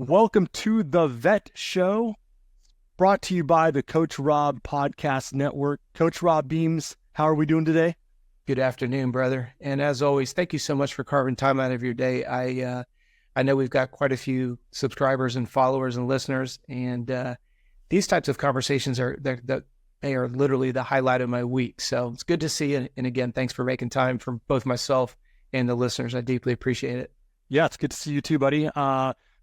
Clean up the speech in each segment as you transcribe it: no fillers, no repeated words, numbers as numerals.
Welcome to the Vet Show, brought to you by the Coach Robb Podcast Network. Coach Robb Beams, how are we doing today? Good afternoon, brother. And as always, thank you so much for carving time out of your day. I know we've got quite a few subscribers and followers and listeners, and these types of conversations they are literally the highlight of my week. So it's good to see you. And again, thanks for making time for both myself and the listeners. I deeply appreciate it. Yeah, it's good to see you too, buddy.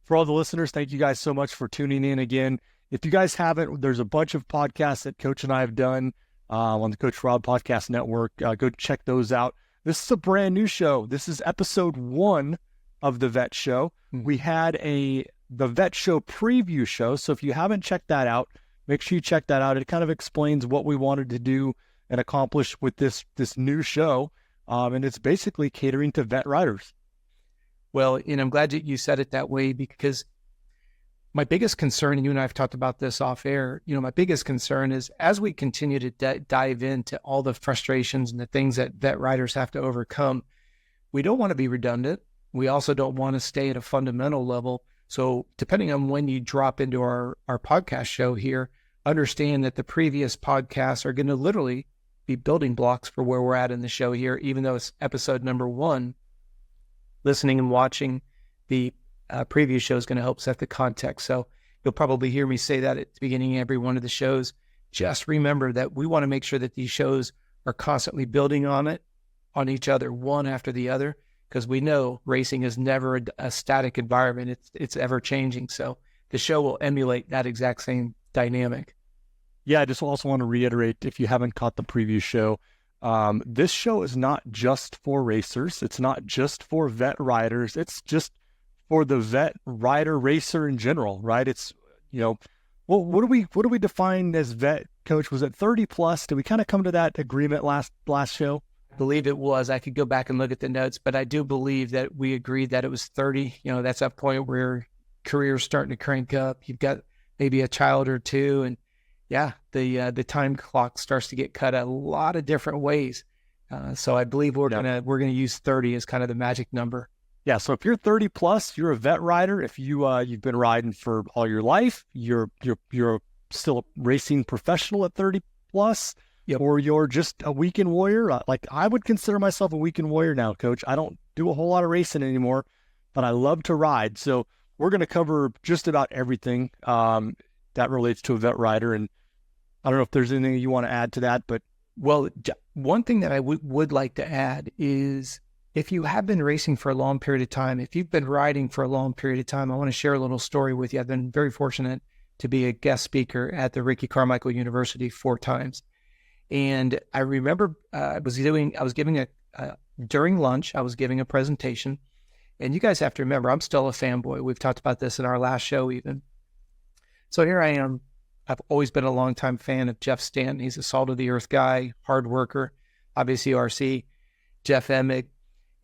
For all the listeners, thank you guys so much for tuning in again. If you guys haven't, there's a bunch of podcasts that Coach and I have done on the Coach Robb Podcast Network. Go check those out. This is a brand new show. This is episode 1 of the Vet Show. We had the Vet Show preview show. So if you haven't checked that out, make sure you check that out. It kind of explains what we wanted to do and accomplish with this new show. And it's basically catering to vet riders. Well, and I'm glad that you said it that way, because my biggest concern, and you and I have talked about this off air, my biggest concern is as we continue to dive into all the frustrations and the things that vet riders have to overcome, we don't want to be redundant. We also don't want to stay at a fundamental level. So depending on when you drop into our podcast show here, understand that the previous podcasts are going to literally be building blocks for where we're at in the show here, even though it's episode number 1. Listening and watching the preview show is going to help set the context. So you'll probably hear me say that at the beginning of every one of the shows. Just remember that we want to make sure that these shows are constantly building on each other, one after the other, because we know racing is never a static environment. It's ever changing. So the show will emulate that exact same dynamic. Yeah, I just also want to reiterate, if you haven't caught the preview show, this show is not just for racers. It's not just for vet riders. It's just for the vet rider racer in general, right? It's, what do we define as vet, Coach? Was it 30 plus? Did we kind of come to that agreement last show? I believe it was. I could go back and look at the notes, but I do believe that we agreed that it was 30. That's that point where career's starting to crank up. You've got maybe a child or two, and yeah, the time clock starts to get cut a lot of different ways. So I believe we're gonna use 30 as kind of the magic number. Yeah. So if you're 30 plus, you're a vet rider. If you've been riding for all your life, you're still a racing professional at 30 plus, yep. Or you're just a weekend warrior. Like I would consider myself a weekend warrior now, Coach. I don't do a whole lot of racing anymore, but I love to ride. So we're going to cover just about everything that relates to a vet rider. And I don't know if there's anything you want to add to that, but. Well, one thing that I would like to add is if you have been racing for a long period of time, if you've been riding for a long period of time, I want to share a little story with you. I've been very fortunate to be a guest speaker at the Ricky Carmichael University 4 times. And I remember during lunch, I was giving a presentation. And you guys have to remember, I'm still a fanboy. We've talked about this in our last show even. So here I am. I've always been a longtime fan of Jeff Stanton. He's a salt of the earth guy, hard worker, obviously RC, Jeff Emig.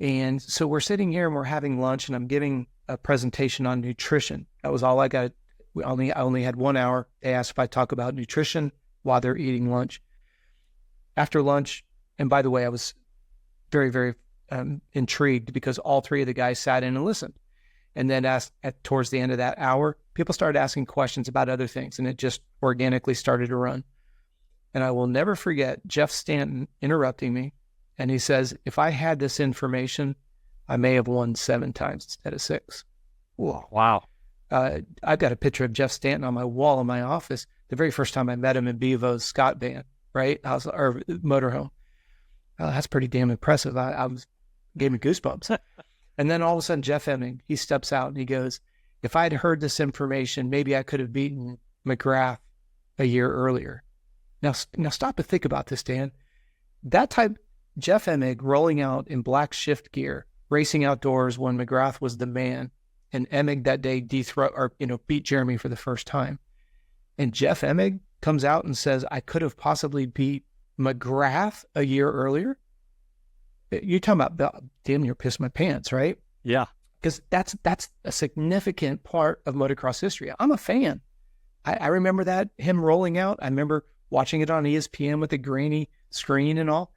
And so we're sitting here and we're having lunch and I'm giving a presentation on nutrition. That was all I got. I only had 1 hour. They asked if I talk about nutrition while they're eating lunch. After lunch, and by the way, I was very, very intrigued because all 3 of the guys sat in and listened. And then towards the end of that hour, people started asking questions about other things, and it just organically started to run. And I will never forget Jeff Stanton interrupting me, and he says, if I had this information, I may have won 7 times instead of 6. Whoa, wow. I've got a picture of Jeff Stanton on my wall in my office the very first time I met him in Bevo's Scott van, right? Or motorhome. That's pretty damn impressive. Gave me goosebumps. And then all of a sudden, Jeff Emig, he steps out and he goes, if I'd heard this information, maybe I could have beaten McGrath a year earlier. Now stop to think about this, Dan. That type, Jeff Emig rolling out in black shift gear, racing outdoors when McGrath was the man, and Emig that day beat Jeremy for the first time. And Jeff Emig comes out and says, I could have possibly beat McGrath a year earlier. You're talking about damn near pissed my pants, right? Yeah. Because that's a significant part of motocross history. I'm a fan. I remember that, him rolling out. I remember watching it on ESPN with a grainy screen and all.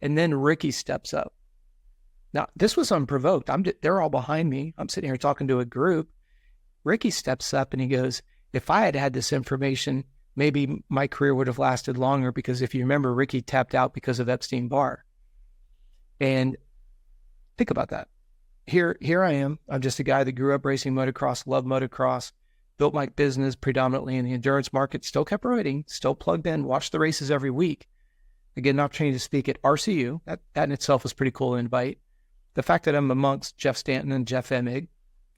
And then Ricky steps up. Now, this was unprovoked. They're all behind me. I'm sitting here talking to a group. Ricky steps up and he goes, if I had had this information, maybe my career would have lasted longer, because if you remember, Ricky tapped out because of Epstein-Barr. And think about that. Here I am. I'm just a guy that grew up racing motocross, loved motocross, built my business predominantly in the endurance market, still kept riding, still plugged in, watched the races every week. Again, an opportunity to speak at RCU. That in itself was pretty cool to invite. The fact that I'm amongst Jeff Stanton and Jeff Emig,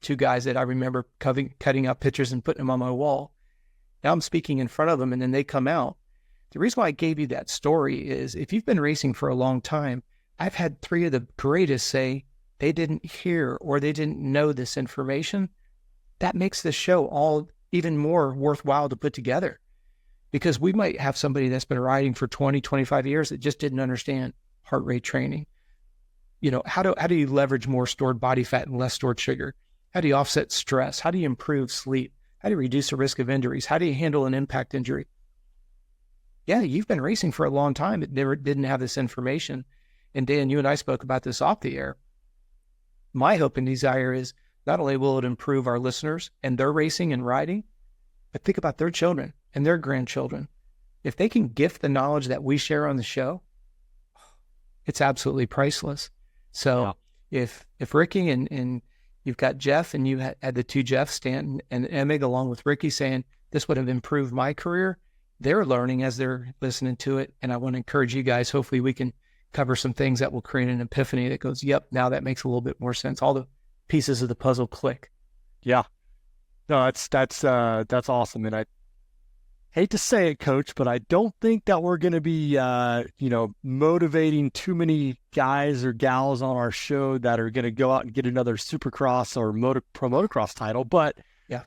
two guys that I remember cutting out pictures and putting them on my wall. Now I'm speaking in front of them, and then they come out. The reason why I gave you that story is, if you've been racing for a long time, I've had three of the greatest say they didn't hear or they didn't know this information. That makes this show all even more worthwhile to put together, because we might have somebody that's been riding for 20, 25 years that just didn't understand heart rate training. How do you leverage more stored body fat and less stored sugar? How do you offset stress? How do you improve sleep? How do you reduce the risk of injuries? How do you handle an impact injury? Yeah, you've been racing for a long time, but never didn't have this information. And Dan, you and I spoke about this off the air. My hope and desire is not only will it improve our listeners and their racing and riding, but think about their children and their grandchildren. If they can gift the knowledge that we share on the show, it's absolutely priceless. So if Ricky and you've got Jeff, and you had the two Jeffs, Stanton and Emig, along with Ricky, saying this would have improved my career, they're learning as they're listening to it. And I want to encourage you guys, hopefully we can cover some things that will create an epiphany that goes, yep, now that makes a little bit more sense. All the pieces of the puzzle click. Yeah. No, that's awesome. And I hate to say it, Coach, but I don't think that we're going to be, motivating too many guys or gals on our show that are going to go out and get another Supercross or pro motocross title. But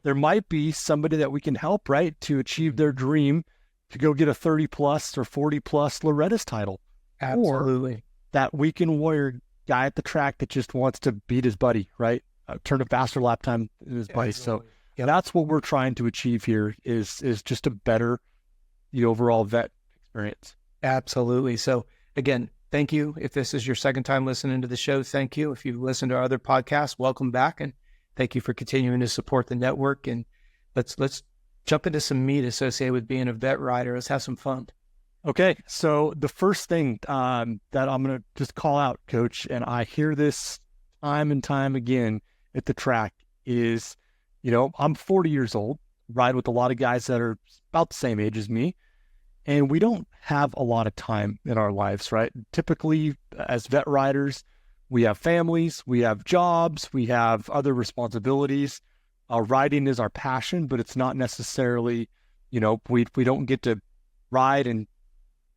there might be somebody that we can help, right, to achieve their dream to go get a 30 plus or 40 plus Loretta's title. Absolutely. Or that weekend warrior guy at the track that just wants to beat his buddy, right? Turn a faster lap time than his buddy. Absolutely. So that's what we're trying to achieve here is just to better the overall vet experience. Absolutely. So again, thank you. If this is your second time listening to the show, thank you. If you've listened to our other podcasts, welcome back. And thank you for continuing to support the network. And let's jump into some meat associated with being a vet rider. Let's have some fun. Okay. So the first thing that I'm going to just call out, Coach, and I hear this time and time again at the track is, I'm 40 years old, ride with a lot of guys that are about the same age as me, and we don't have a lot of time in our lives, right? Typically, as vet riders, we have families, we have jobs, we have other responsibilities. Riding is our passion, but it's not necessarily, we don't get to ride and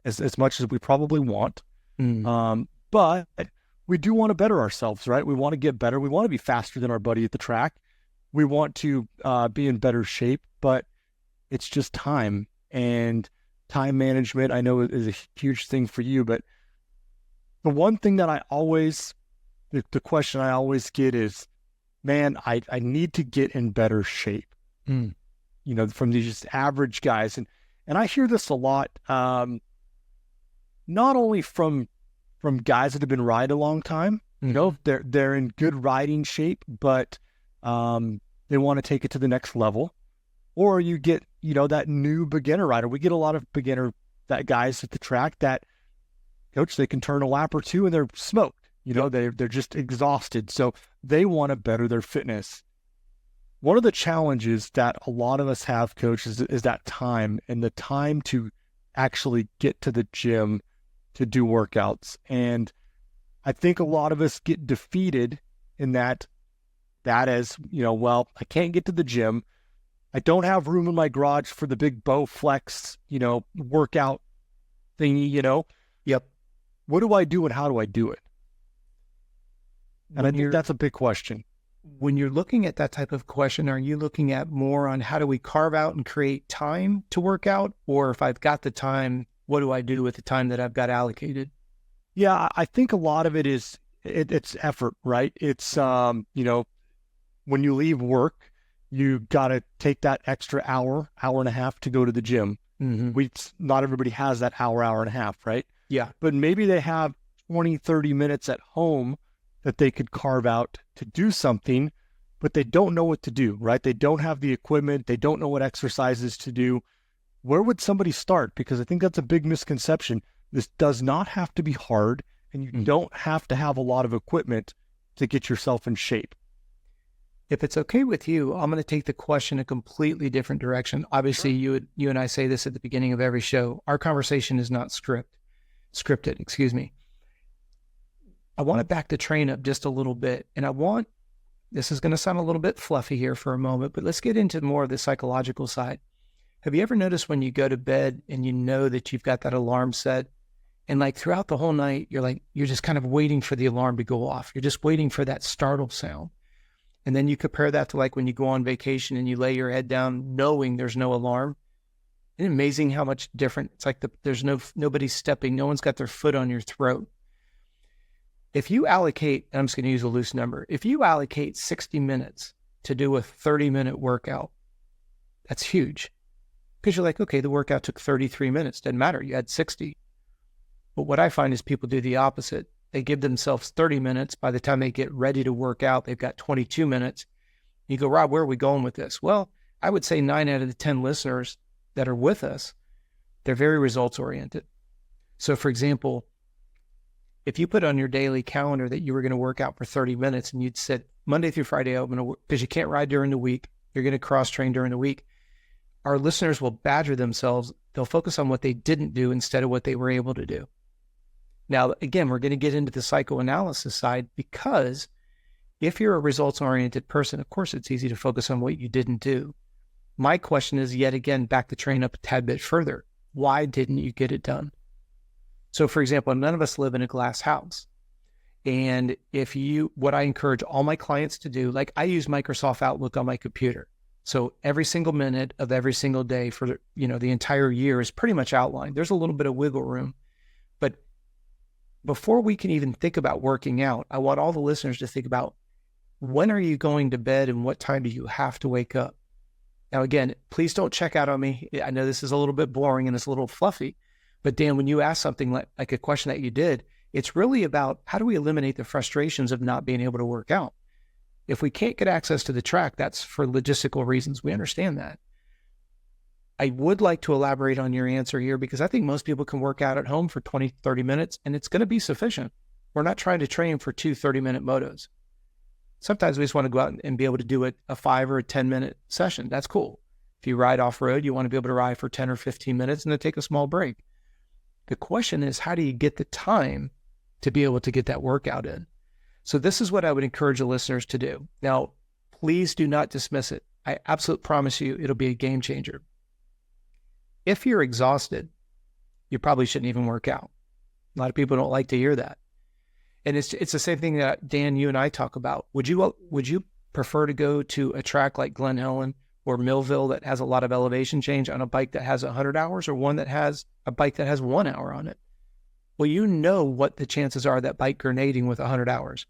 as much as we probably want. But we do want to better ourselves, right? We want to get better. We want to be faster than our buddy at the track. We want to be in better shape, but it's just time, and time management, I know, is a huge thing for you. But the one thing that the question I always get is, man, I need to get in better shape, from these just average guys. And I hear this a lot, not only from guys that have been riding a long time, they're in good riding shape, but they want to take it to the next level. Or you get, that new beginner rider. We get a lot of guys at the track that, Coach, they can turn a lap or two and they're smoked. They're just exhausted. So they want to better their fitness. One of the challenges that a lot of us have, Coach, is that time, and the time to actually get to the gym to do workouts. And I think a lot of us get defeated in that as, I can't get to the gym. I don't have room in my garage for the big Bowflex, workout thingy, Yep. What do I do and how do I do it? And I think that's a big question. When you're looking at that type of question, are you looking at more on how do we carve out and create time to work out? Or if I've got the time, what do I do with the time that I've got allocated? Yeah, I think a lot of it is, it's effort, right? It's, when you leave work, you got to take that extra hour and a half to go to the gym. Not everybody has that hour and a half, right? Yeah. But maybe they have 20, 30 minutes at home that they could carve out to do something but they don't know what to do, right? They don't have the equipment. They don't know what exercises to do. Where would somebody start? Because I think that's a big misconception. This does not have to be hard, and you don't have to have a lot of equipment to get yourself in shape. If it's okay with you, I'm going to take the question a completely different direction. Obviously, you and I say this at the beginning of every show. Our conversation is not scripted, excuse me. I want to back the train up just a little bit. And this is going to sound a little bit fluffy here for a moment, but let's get into more of the psychological side. Have you ever noticed when you go to bed and you know that you've got that alarm set, and like throughout the whole night, you're just kind of waiting for the alarm to go off. You're just waiting for that startle sound. And then you compare that to like when you go on vacation and you lay your head down knowing there's no alarm. Isn't it amazing how much different? It's like there's nobody stepping. No one's got their foot on your throat. If you allocate, and I'm just going to use a loose number, if you allocate 60 minutes to do a 30-minute workout, that's huge. Because you're like, okay, the workout took 33 minutes. Doesn't matter. You had 60. But what I find is people do the opposite. They give themselves 30 minutes. By the time they get ready to work out, they've got 22 minutes. You go, Rob, where are we going with this? Well, I would say 9 out of the 10 listeners that are with us, they're very results oriented. So for example, if you put on your daily calendar that you were going to work out for 30 minutes and you'd said Monday through Friday, I'm going to work, because you can't ride during the week, you're going to cross train during the week. Our listeners will badger themselves. They'll focus on what they didn't do instead of what they were able to do. Now, again, we're going to get into the psychoanalysis side, because if you're a results-oriented person, of course, it's easy to focus on what you didn't do. My question is, yet again, back the train up a tad bit further. Why didn't you get it done? So, for example, none of us live in a glass house. And what I encourage all my clients to do, like I use Microsoft Outlook on my computer. So every single minute of every single day for the entire year is pretty much outlined. There's a little bit of wiggle room. But before we can even think about working out, I want all the listeners to think about, when are you going to bed and what time do you have to wake up? Now, again, please don't check out on me. I know this is a little bit boring and it's a little fluffy, but Dan, when you ask something like a question that you did, it's really about how do we eliminate the frustrations of not being able to work out? If we can't get access to the track, that's for logistical reasons. We understand that. I would like to elaborate on your answer here, because I think most people can work out at home for 20, 30 minutes, and it's going to be sufficient. We're not trying to train for 2 30-minute motos. Sometimes we just want to go out and be able to do a 5 or a 10-minute session. That's cool. If you ride off-road, you want to be able to ride for 10 or 15 minutes and then take a small break. The question is, how do you get the time to be able to get that workout in? So this is what I would encourage the listeners to do. Now, please do not dismiss it. I absolutely promise you it'll be a game changer. If you're exhausted, you probably shouldn't even work out. A lot of people don't like to hear that. And it's the same thing that Dan, you and I talk about. Would you prefer to go to a track like Glen Helen or Millville that has a lot of elevation change on a bike that has 100 hours, or one that has a bike that has 1 hour on it? Well, you know what the chances are that bike grenading with 100 hours.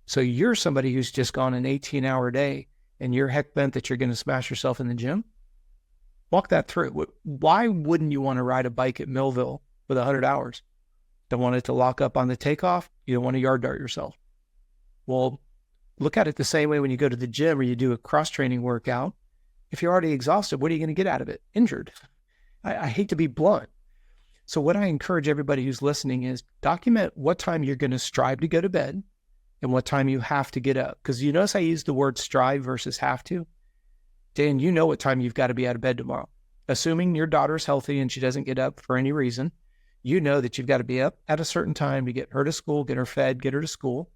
So you're somebody who's just gone an 18-hour day and you're heck bent that you're going to smash yourself in the gym. Walk that through. Why wouldn't you want to ride a bike at Millville with 100 hours? Don't want it to lock up on the takeoff. You don't want to yard dart yourself. Well, look at it the same way when you go to the gym or you do a cross-training workout. If you're already exhausted, what are you going to get out of it? Injured. I hate to be blunt. So what I encourage everybody who's listening is document what time you're going to strive to go to bed and what time you have to get up. Because you notice I use the word strive versus have to. Dan, you know what time you've got to be out of bed tomorrow. Assuming your daughter's healthy and she doesn't get up for any reason, you know that you've got to be up at a certain time to get her to school, get her fed, get her to school.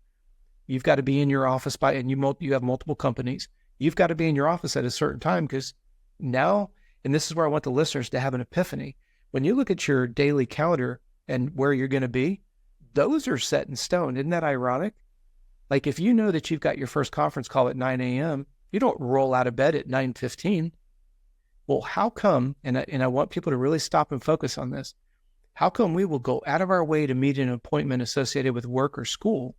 You've got to be in your office and you have multiple companies. You've got to be in your office at a certain time, because now, and this is where I want the listeners to have an epiphany. When you look at your daily calendar and where you're going to be, those are set in stone. Isn't that ironic? Like if you know that you've got your first conference call at 9 a.m., you don't roll out of bed at 9:15. Well, how come, and I want people to really stop and focus on this, how come we will go out of our way to meet an appointment associated with work or school,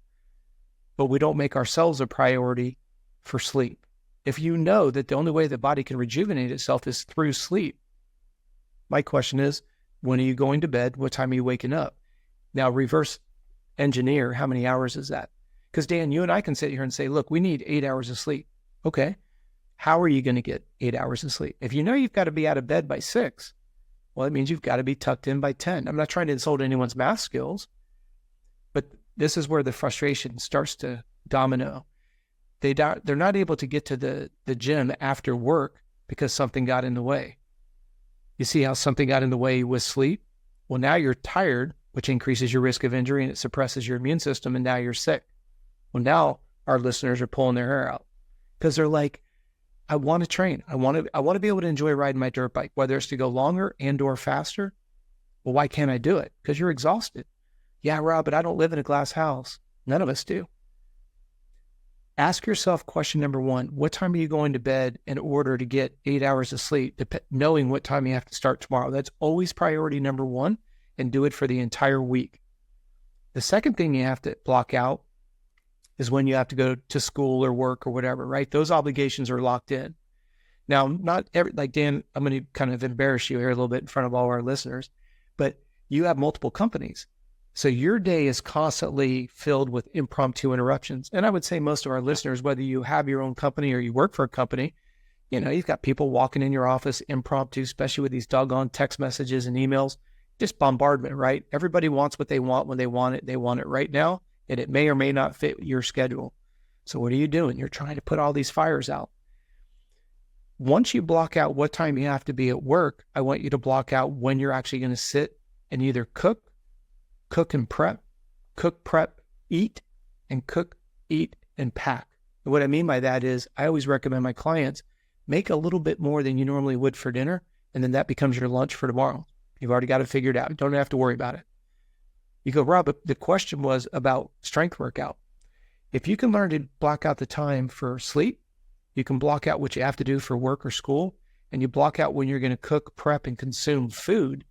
but we don't make ourselves a priority for sleep? If you know that the only way the body can rejuvenate itself is through sleep, my question is, when are you going to bed? What time are you waking up? Now, reverse engineer, how many hours is that? Because Dan, you and I can sit here and say, look, we need 8 hours of sleep. Okay, how are you going to get 8 hours of sleep? If you know you've got to be out of bed by 6, well, it means you've got to be tucked in by 10. I'm not trying to insult anyone's math skills, but this is where the frustration starts to domino. They're not able to get to the gym after work because something got in the way. You see how something got in the way with sleep? Well, now you're tired, which increases your risk of injury and it suppresses your immune system, and now you're sick. Well, now our listeners are pulling their hair out because they're like, I want to train. I want to be able to enjoy riding my dirt bike, whether it's to go longer and or faster. Well, why can't I do it? Because you're exhausted. Yeah, Rob, but I don't live in a glass house. None of us do. Ask yourself question number 1, what time are you going to bed in order to get 8 hours of sleep, knowing what time you have to start tomorrow? That's always priority number 1, and do it for the entire week. The second thing you have to block out is when you have to go to school or work or whatever, right? Those obligations are locked in. Now, not every, like Dan, I'm going to kind of embarrass you here a little bit in front of all our listeners, but you have multiple companies. So your day is constantly filled with impromptu interruptions. And I would say most of our listeners, whether you have your own company or you work for a company, you've got people walking in your office impromptu, especially with these doggone text messages and emails, just bombardment, right? Everybody wants what they want when they want it. They want it right now, and it may or may not fit your schedule. So what are you doing? You're trying to put all these fires out. Once you block out what time you have to be at work, I want you to block out when you're actually going to sit and either cook and prep, eat, and cook, eat, and pack. And what I mean by that is I always recommend my clients make a little bit more than you normally would for dinner, and then that becomes your lunch for tomorrow. You've already got it figured out. You don't have to worry about it. You go, Rob, the question was about strength workout. If you can learn to block out the time for sleep, you can block out what you have to do for work or school, and you block out when you're going to cook, prep, and consume food,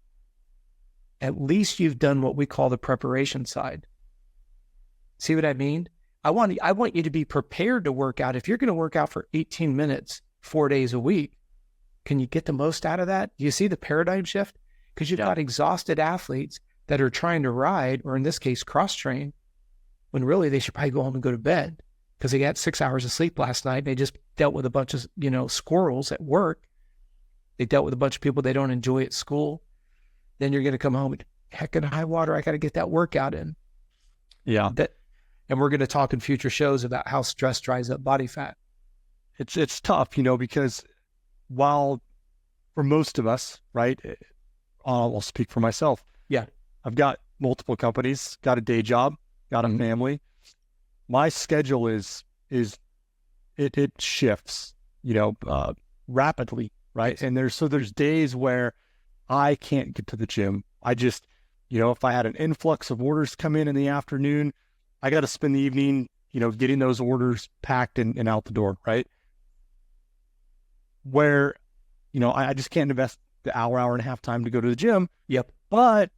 at least you've done what we call the preparation side. See what I mean? I want you to be prepared to work out. If you're going to work out for 18 minutes, 4 days a week, can you get the most out of that? Do you see the paradigm shift? Because you've got exhausted athletes that are trying to ride, or in this case, cross-train, when really they should probably go home and go to bed because they got 6 hours of sleep last night. They just dealt with a bunch of, squirrels at work. They dealt with a bunch of people they don't enjoy at school. Then you're going to come home and heck in high water, I got to get that workout in. Yeah. And we're going to talk in future shows about how stress dries up body fat. It's tough, because while for most of us, right, I'll speak for myself. Yeah. I've got multiple companies, got a day job, got a family. My schedule it shifts, rapidly, right? And there's days where I can't get to the gym. I just, if I had an influx of orders come in the afternoon, I got to spend the evening, getting those orders packed and out the door, right? Where, I just can't invest the hour and a half time to go to the gym. Yep. But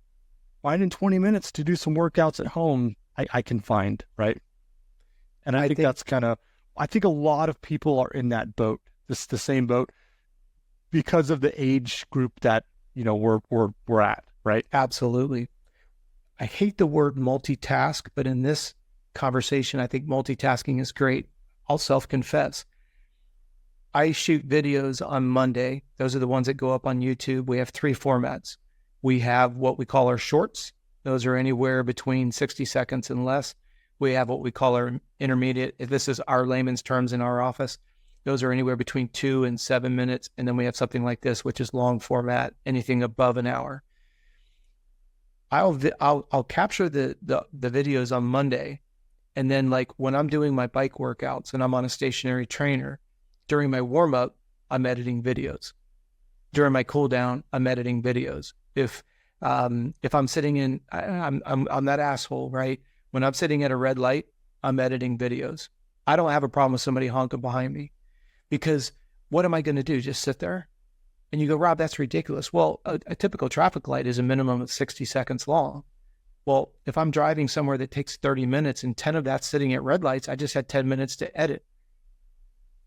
finding 20 minutes to do some workouts at home, I can find, right? And I think that's I think a lot of people are in that boat, the same boat, because of the age group that, we're at, right? Absolutely. I hate the word multitask, but in this conversation, I think multitasking is great. I'll self-confess. I shoot videos on Monday. Those are the ones that go up on YouTube. We have 3 formats. We have what we call our shorts. Those are anywhere between 60 seconds and less. We have what we call our intermediate. If this is our layman's terms in our office, those are anywhere between 2 and 7 minutes. And then we have something like this, which is long format, anything above an hour. I'll capture the videos on Monday. And then like when I'm doing my bike workouts and I'm on a stationary trainer, during my warm up, I'm editing videos. During my cool down, I'm editing videos. If I'm sitting in, I'm that asshole, right? When I'm sitting at a red light, I'm editing videos. I don't have a problem with somebody honking behind me, because what am I going to do? Just sit there? And you go, Rob, that's ridiculous. Well, a typical traffic light is a minimum of 60 seconds long. Well, if I'm driving somewhere that takes 30 minutes and 10 of that's sitting at red lights, I just had 10 minutes to edit.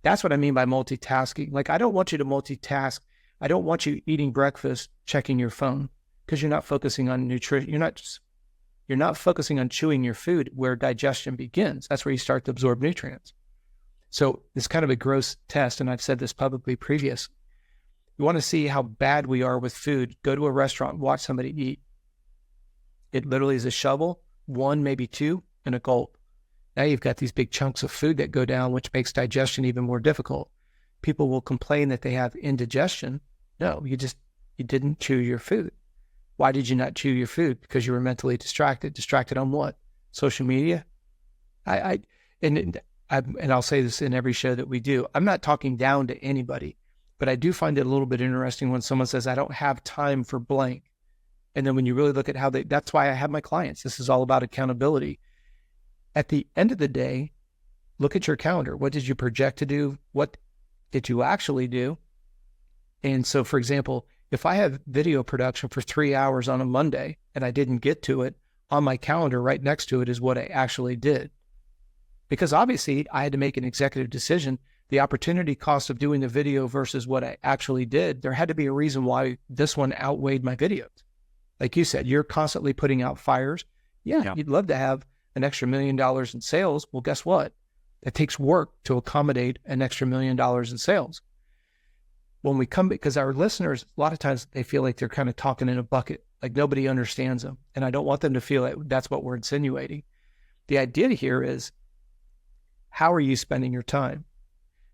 That's what I mean by multitasking. Like, I don't want you to multitask. I don't want you eating breakfast, checking your phone, because you're not focusing on nutrition. You're not focusing on chewing your food where digestion begins. That's where you start to absorb nutrients. So it's kind of a gross test, and I've said this publicly previous. You want to see how bad we are with food, go to a restaurant, watch somebody eat. It literally is a shovel, one, maybe two, and a gulp. Now you've got these big chunks of food that go down, which makes digestion even more difficult. People will complain that they have indigestion. No, you didn't chew your food. Why did you not chew your food? Because you were mentally distracted. Distracted on what? Social media? And I'll say this in every show that we do. I'm not talking down to anybody, but I do find it a little bit interesting when someone says, I don't have time for blank. And then when you really look at how that's why I have my clients. This is all about accountability. At the end of the day, look at your calendar. What did you project to do? What did you actually do? And so, for example, if I have video production for 3 hours on a Monday and I didn't get to it, on my calendar right next to it is what I actually did. Because obviously I had to make an executive decision. The opportunity cost of doing the video versus what I actually did, there had to be a reason why this one outweighed my videos. Like you said, you're constantly putting out fires. Yeah. You'd love to have an extra $1 million in sales. Well, guess what? It takes work to accommodate an extra $1 million in sales. When we come, because our listeners, a lot of times they feel like they're kind of talking in a bucket, like nobody understands them. And I don't want them to feel like that's what we're insinuating. The idea here is, how are you spending your time?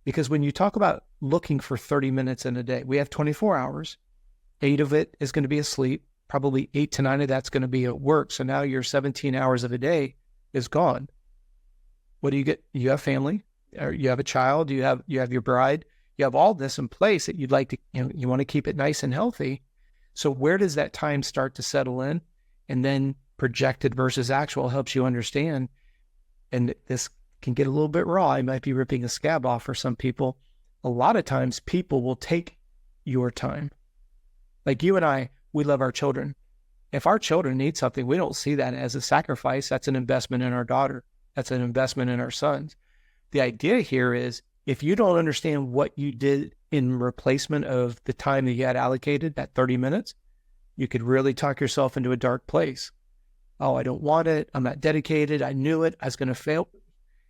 Because when you talk about looking for 30 minutes in a day, we have 24 hours. 8 of it is going to be asleep. Probably 8 to 9 of that's going to be at work. So now your 17 hours of a day is gone. What do you get? You have family, or you have a child, you have your bride, you have all this in place that you'd like to, you want to keep it nice and healthy. So where does that time start to settle in? And then projected versus actual helps you understand. And this can get a little bit raw. I might be ripping a scab off for some people. A lot of times people will take your time. Like you and I, we love our children. If our children need something, we don't see that as a sacrifice. That's an investment in our daughter. That's an investment in our sons. The idea here is, if you don't understand what you did in replacement of the time that you had allocated, that 30 minutes, you could really talk yourself into a dark place. Oh, I don't want it. I'm not dedicated. I knew it. I was going to fail.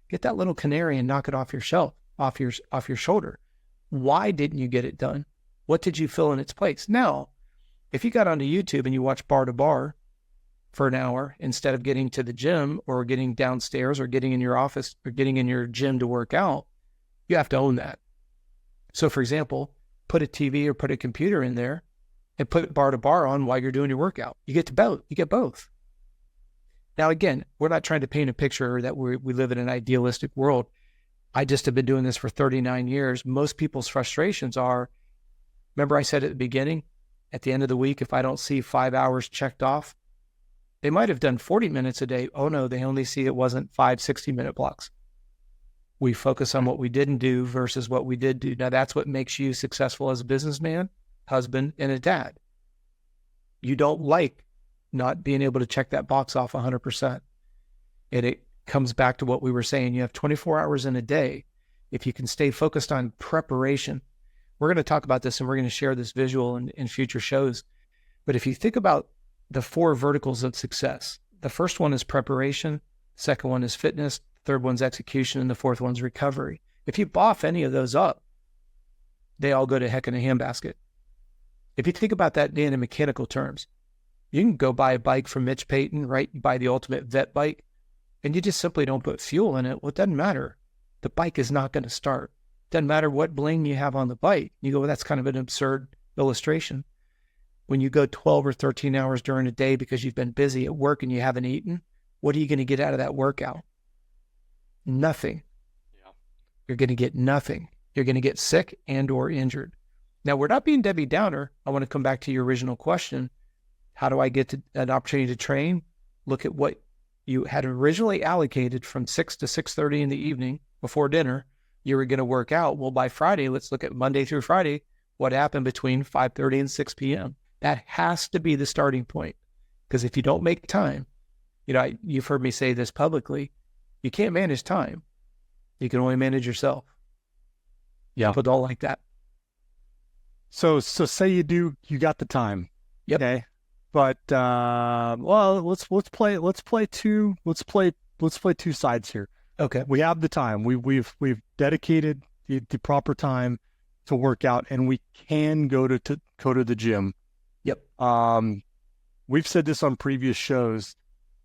Get that little canary and knock it off your shelf, off your shoulder. Why didn't you get it done? What did you fill in its place? Now, if you got onto YouTube and you watch bar to bar for an hour, instead of getting to the gym or getting downstairs or getting in your office or getting in your gym to work out, you have to own that. So for example, put a TV or put a computer in there and put bar to bar on while you're doing your workout. You get both. Now, again, we're not trying to paint a picture that we live in an idealistic world. I just have been doing this for 39 years. Most people's frustrations are, remember I said at the beginning, at the end of the week, if I don't see 5 hours checked off, they might have done 40 minutes a day. Oh no, they only see it wasn't 5 60-minute blocks. We focus on what we didn't do versus what we did do. Now that's what makes you successful as a businessman, husband, and a dad. You don't like not being able to check that box off 100%. And it comes back to what we were saying. You have 24 hours in a day. If you can stay focused on preparation, we're going to talk about this and we're going to share this visual in future shows. But if you think about the 4 verticals of success, the first one is preparation, second one is fitness, third one's execution, and the fourth one's recovery. If you boff any of those up, they all go to heck in a handbasket. If you think about that in mechanical terms, you can go buy a bike from Mitch Payton, right? You buy the ultimate vet bike, and you just simply don't put fuel in it. Well, it doesn't matter. The bike is not going to start. Doesn't matter what bling you have on the bike. You go, well, that's kind of an absurd illustration. When you go 12 or 13 hours during a day because you've been busy at work and you haven't eaten, what are you going to get out of that workout? Nothing. Yeah. You're going to get nothing. You're going to get sick and or injured. Now, we're not being Debbie Downer. I want to come back to your original question. How do I get an opportunity to train? Look at what you had originally allocated from 6 to 6:30 in the evening before dinner. You were going to work out. Well, by Friday, let's look at Monday through Friday. What happened between 5:30 and 6 p.m.? That has to be the starting point. Because if you don't make time, you've heard me say this publicly, you can't manage time. You can only manage yourself. Yeah. People don't like that. So say you got the time. Yep. Okay. But well, let's play two sides here. Okay. We have the time. We've dedicated the proper time to work out, and we can go to the gym. Yep. We've said this on previous shows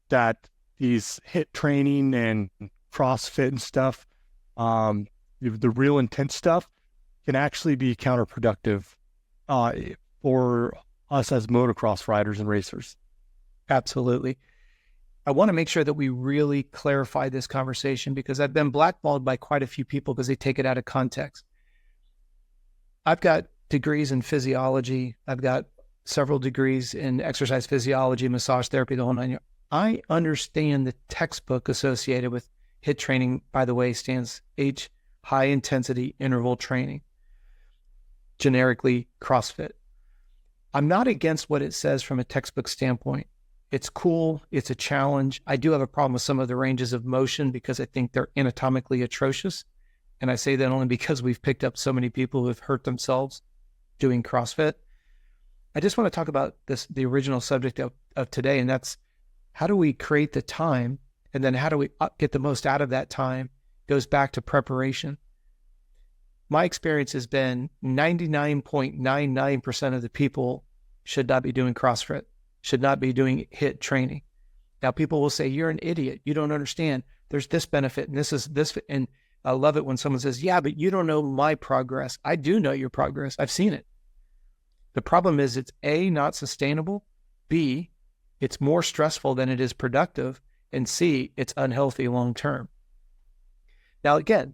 that these HIIT training and CrossFit and stuff, the real intense stuff, can actually be counterproductive for us as motocross riders and racers. Absolutely. I want to make sure that we really clarify this conversation, because I've been blackballed by quite a few people because they take it out of context. I've got degrees in physiology. I've got several degrees in exercise physiology, massage therapy, the whole nine yards. I understand the textbook associated with HIIT training, by the way, stands H, high intensity interval training, generically CrossFit. I'm not against what it says from a textbook standpoint. It's cool. It's a challenge. I do have a problem with some of the ranges of motion because I think they're anatomically atrocious. And I say that only because we've picked up so many people who have hurt themselves doing CrossFit. I just want to talk about the original subject of today, and that's how do we create the time, and then how do we get the most out of that time? Goes back to preparation. My experience has been 99.99% of the people should not be doing CrossFit, should not be doing HIIT training. Now, people will say, you're an idiot. You don't understand. There's this benefit, and this is this. And I love it when someone says, yeah, but you don't know my progress. I do know your progress. I've seen it. The problem is it's A, not sustainable, B, it's more stressful than it is productive, and C, it's unhealthy long-term. Now, again,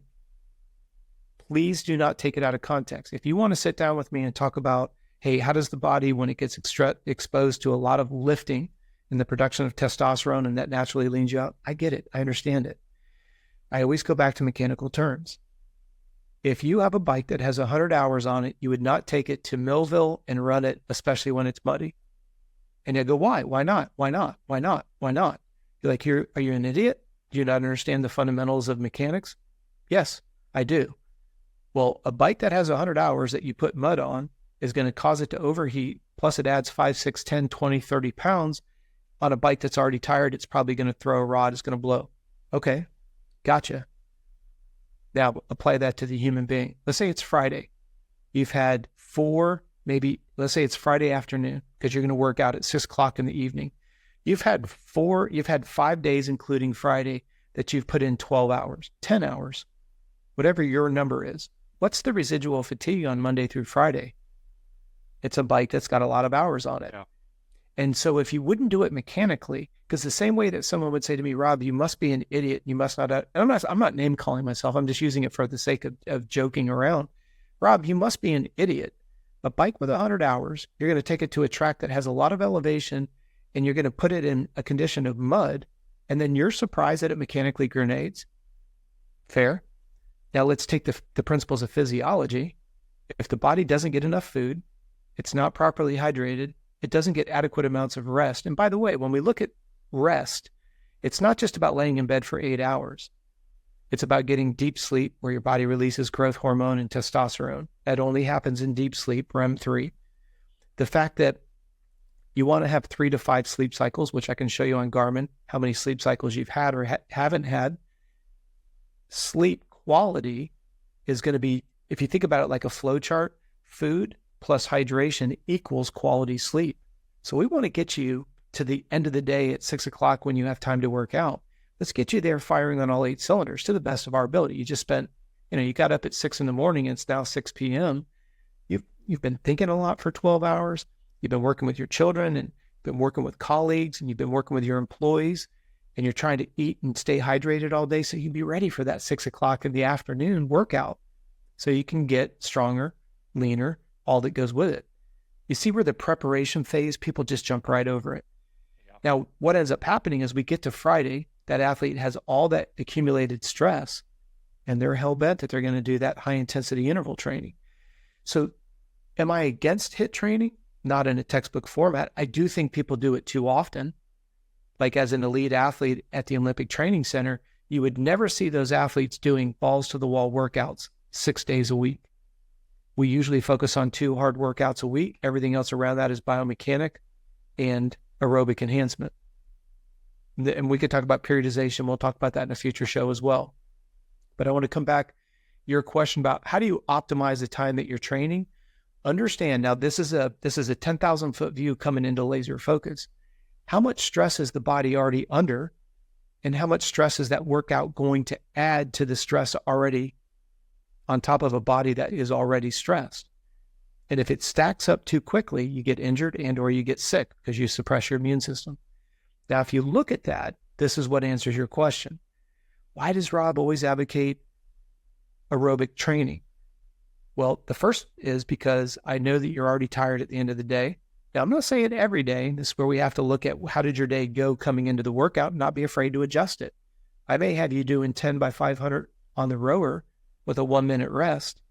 please do not take it out of context. If you want to sit down with me and talk about, hey, how does the body, when it gets exposed to a lot of lifting and the production of testosterone, and that naturally leans you out, I get it. I understand it. I always go back to mechanical terms. If you have a bike that has 100 hours on it, you would not take it to Millville and run it, especially when it's muddy. And you go, why? Why not? Why not? Why not? Why not? You're like, are you an idiot? Do you not understand the fundamentals of mechanics? Yes, I do. Well, a bike that has 100 hours that you put mud on is going to cause it to overheat. Plus it adds 5, 6, 10, 20, 30 pounds on a bike that's already tired. It's probably going to throw a rod. It's going to blow. Okay. Gotcha. Now apply that to the human being. Let's say it's Friday. You've had let's say it's Friday afternoon because you're going to work out at 6 o'clock in the evening. You've had 5 days, including Friday, that you've put in 12 hours, 10 hours, whatever your number is. What's the residual fatigue on Monday through Friday? It's a bike that's got a lot of hours on it. Yeah. And so if you wouldn't do it mechanically, because the same way that someone would say to me, Rob, you must be an idiot. You must not. I'm not name calling myself. I'm just using it for the sake of joking around. Rob, you must be an idiot. A bike with 100 hours, you're going to take it to a track that has a lot of elevation, and you're going to put it in a condition of mud, and then you're surprised that it mechanically grenades. Fair. Now let's take the principles of physiology. If the body doesn't get enough food, it's not properly hydrated, it doesn't get adequate amounts of rest. And by the way, when we look at rest, it's not just about laying in bed for 8 hours. It's about getting deep sleep where your body releases growth hormone and testosterone. That only happens in deep sleep, REM 3. The fact that you want to have 3 to 5 sleep cycles, which I can show you on Garmin, how many sleep cycles you've had or haven't had. Sleep quality is going to be, if you think about it like a flow chart, food plus hydration equals quality sleep. So we want to get you to the end of the day at 6 o'clock when you have time to work out. Let's get you there firing on all 8 cylinders to the best of our ability. You just spent, you got up at 6 in the morning and it's now 6 p.m. You've been thinking a lot for 12 hours. You've been working with your children and been working with colleagues and you've been working with your employees and you're trying to eat and stay hydrated all day so you can be ready for that 6 o'clock in the afternoon workout so you can get stronger, leaner, all that goes with it. You see where the preparation phase, people just jump right over it. Yeah. Now, what ends up happening is we get to Friday, that athlete has all that accumulated stress and they're hell-bent that they're going to do that high-intensity interval training. So am I against HIIT training? Not in a textbook format. I do think people do it too often. Like as an elite athlete at the Olympic Training Center, you would never see those athletes doing balls-to-the-wall workouts 6 days a week. We usually focus on 2 hard workouts a week. Everything else around that is biomechanic and aerobic enhancement. And we could talk about periodization. We'll talk about that in a future show as well. But I want to come back your question about how do you optimize the time that you're training? Understand now, this is a 10,000 foot view coming into laser focus. How much stress is the body already under, and how much stress is that workout going to add to the stress already on top of a body that is already stressed? And if it stacks up too quickly, you get injured and or you get sick because you suppress your immune system. Now, if you look at that, this is what answers your question. Why does Robb always advocate aerobic training? Well, the first is because I know that you're already tired at the end of the day. Now, I'm not saying every day. This is where we have to look at how did your day go coming into the workout and not be afraid to adjust it. I may have you doing 10 by 500 on the rower with a 1 minute rest.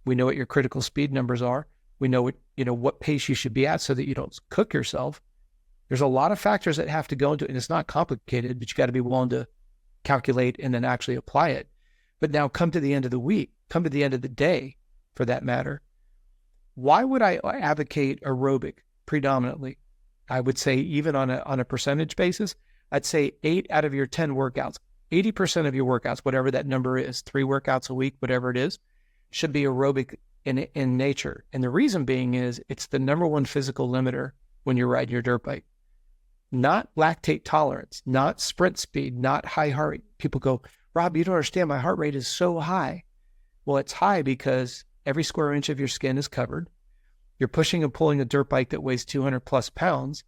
We know what your critical speed numbers are. We know what pace you should be at so that you don't cook yourself. There's a lot of factors that have to go into it, and it's not complicated, but you got to be willing to calculate and then actually apply it. But now come to the end of the week, come to the end of the day, for that matter. Why would I advocate aerobic predominantly? I would say even on a percentage basis, I'd say 8 out of your 10 workouts, 80% of your workouts, whatever that number is, 3 workouts a week, whatever it is, should be aerobic in nature. And the reason being is it's the number one physical limiter when you're riding your dirt bike. Not lactate tolerance, not sprint speed, not high heart rate. People go, Robb, you don't understand. My heart rate is so high. Well, it's high because every square inch of your skin is covered. You're pushing and pulling a dirt bike that weighs 200 plus pounds.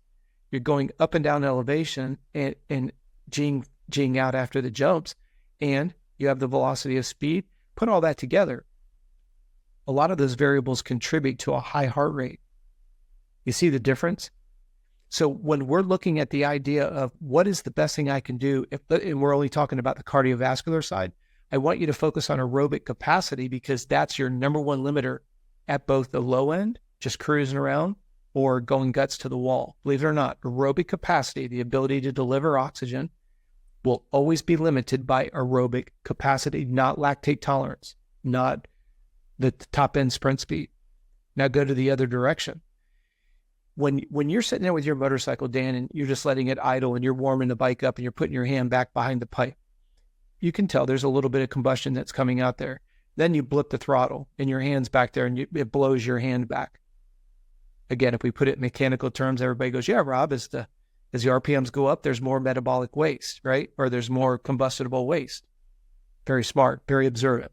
You're going up and down elevation and G'ing out after the jumps. And you have the velocity of speed. Put all that together. A lot of those variables contribute to a high heart rate. You see the difference? So when we're looking at the idea of what is the best thing I can do, and we're only talking about the cardiovascular side, I want you to focus on aerobic capacity because that's your number one limiter at both the low end, just cruising around, or going guts to the wall. Believe it or not, aerobic capacity, the ability to deliver oxygen, will always be limited by aerobic capacity, not lactate tolerance, not the top end sprint speed. Now go to the other direction. When you're sitting there with your motorcycle, Dan, and you're just letting it idle and you're warming the bike up and you're putting your hand back behind the pipe, you can tell there's a little bit of combustion that's coming out there. Then you blip the throttle and your hand's back there and it blows your hand back. Again, if we put it in mechanical terms, everybody goes, yeah, Robb, as the RPMs go up, there's more metabolic waste, right? Or there's more combustible waste. Very smart, very observant.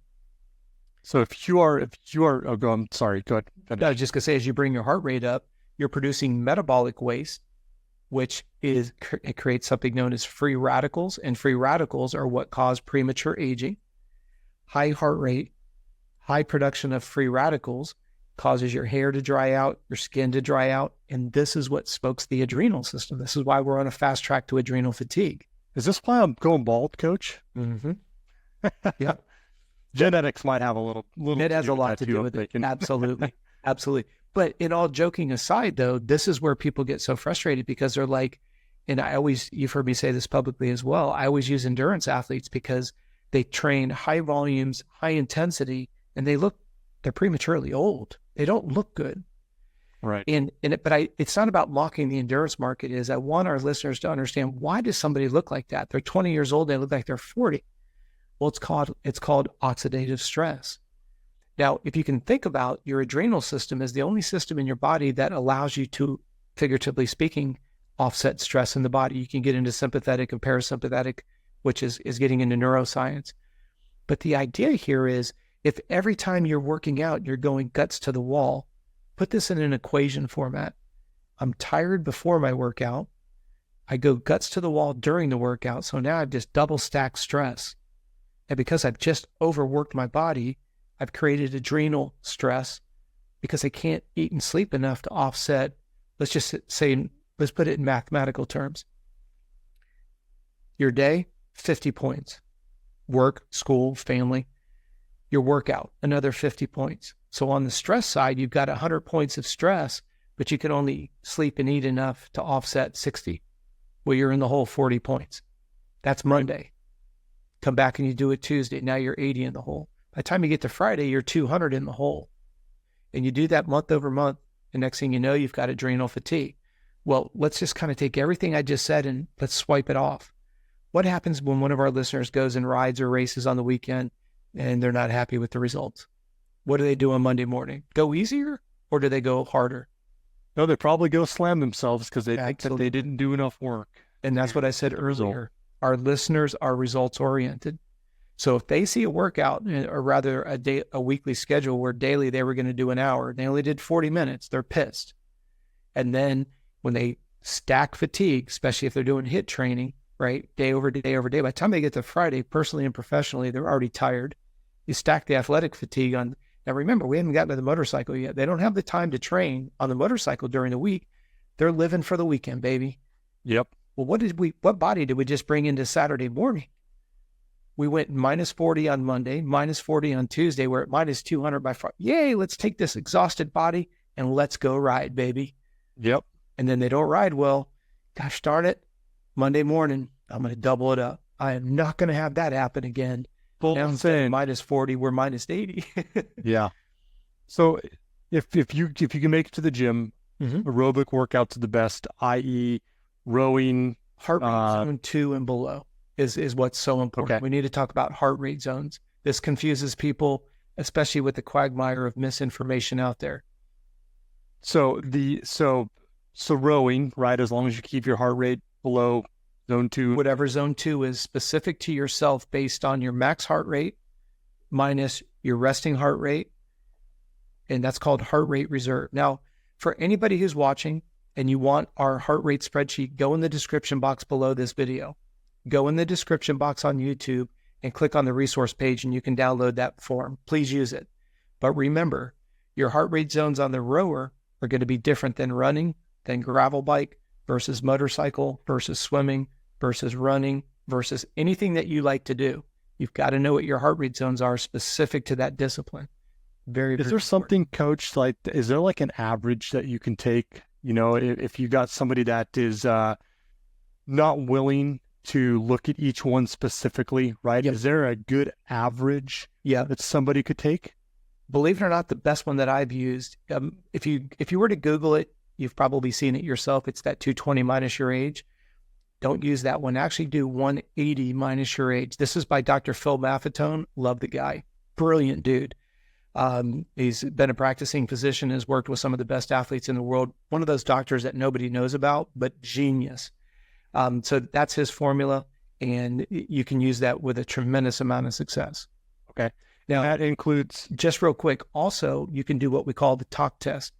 So if you are, I'm sorry, go ahead. Finish. I was just going to say, as you bring your heart rate up, you're producing metabolic waste, which it creates something known as free radicals, and free radicals are what cause premature aging. High heart rate, high production of free radicals causes your hair to dry out, your skin to dry out, and this is what spokes the adrenal system. This is why we're on a fast track to adrenal fatigue. Is this why I'm going bald, Coach? Mm-hmm. Yeah. Genetics might have a little. It has a lot to do with it. Absolutely. Absolutely. But in all joking aside, though, this is where people get so frustrated because they're like, and you've heard me say this publicly as well, I always use endurance athletes because they train high volumes, high intensity, and they're prematurely old. They don't look good. Right. But it's not about mocking the endurance market. I want our listeners to understand, why does somebody look like that? They're 20 years old. They look like they're 40. Well, it's called oxidative stress. Now, if you can think about your adrenal system as the only system in your body that allows you to, figuratively speaking, offset stress in the body. You can get into sympathetic and parasympathetic, which is getting into neuroscience. But the idea here is, if every time you're working out, you're going guts to the wall, put this in an equation format. I'm tired before my workout. I go guts to the wall during the workout. So now I've just double stacked stress. And because I've just overworked my body, I've created adrenal stress because I can't eat and sleep enough to offset. Let's just say, let's put it in mathematical terms. Your day, 50 points. Work, school, family. Your workout, another 50 points. So on the stress side, you've got 100 points of stress, but you can only sleep and eat enough to offset 60. Well, you're in the hole 40 points. That's Monday. Come back and you do it Tuesday. Now you're 80 in the hole. By the time you get to Friday, you're 200 in the hole. And you do that month over month. And next thing you know, you've got adrenal fatigue. Well, let's just kind of take everything I just said and let's swipe it off. What happens when one of our listeners goes and rides or races on the weekend and they're not happy with the results? What do they do on Monday morning? Go easier or do they go harder? No, they probably go slam themselves because they think that they didn't do enough work. And that's what I said earlier. Our listeners are results oriented. So if they see a workout, or rather a weekly schedule where daily they were going to do an hour, they only did 40 minutes, they're pissed. And then when they stack fatigue, especially if they're doing HIIT training, right, day over day over day, by the time they get to Friday, personally and professionally, they're already tired. You stack the athletic fatigue on. Now remember, we haven't gotten to the motorcycle yet. They don't have the time to train on the motorcycle during the week. They're living for the weekend, baby. Yep. Well, what body did we just bring into Saturday morning? We went minus 40 on Monday, minus 40 on Tuesday. We're at minus 200 by Friday. Yay, let's take this exhausted body and let's go ride, baby. Yep. And then they don't ride well. Gosh darn it. Monday morning, I'm going to double it up. I am not going to have that happen again. Now instead of minus 40, we're minus 80. Yeah. So if you can make it to the gym, aerobic workouts are the best, i.e. rowing. Heart rate zone 2 and below is what's so important. Okay. We need to talk about heart rate zones. This confuses people, especially with the quagmire of misinformation out there. So rowing, right? As long as you keep your heart rate below zone 2. Whatever zone 2 is specific to yourself based on your max heart rate minus your resting heart rate. And that's called heart rate reserve. Now, for anybody who's watching and you want our heart rate spreadsheet, go in the description box below this video. Go in the description box on YouTube and click on the resource page and you can download that form. Please use it. But remember, your heart rate zones on the rower are going to be different than running, than gravel bike versus motorcycle versus swimming versus running versus anything that you like to do. You've got to know what your heart rate zones are specific to that discipline. Is there important. Something, Coach, like, is there like an average that you can take? You know, if you got somebody that is not willing to look at each one specifically, right? Yep. Is there a good average that somebody could take? Believe it or not, the best one that I've used, if you were to Google it, you've probably seen it yourself. It's that 220 minus your age. Don't use that one. Actually do 180 minus your age. This is by Dr. Phil Maffetone. Love the guy. Brilliant dude. He's been a practicing physician, has worked with some of the best athletes in the world. One of those doctors that nobody knows about, but genius. So that's his formula, and you can use that with a tremendous amount of success. Okay. Now, that includes, just real quick, also, you can do what we call the talk test.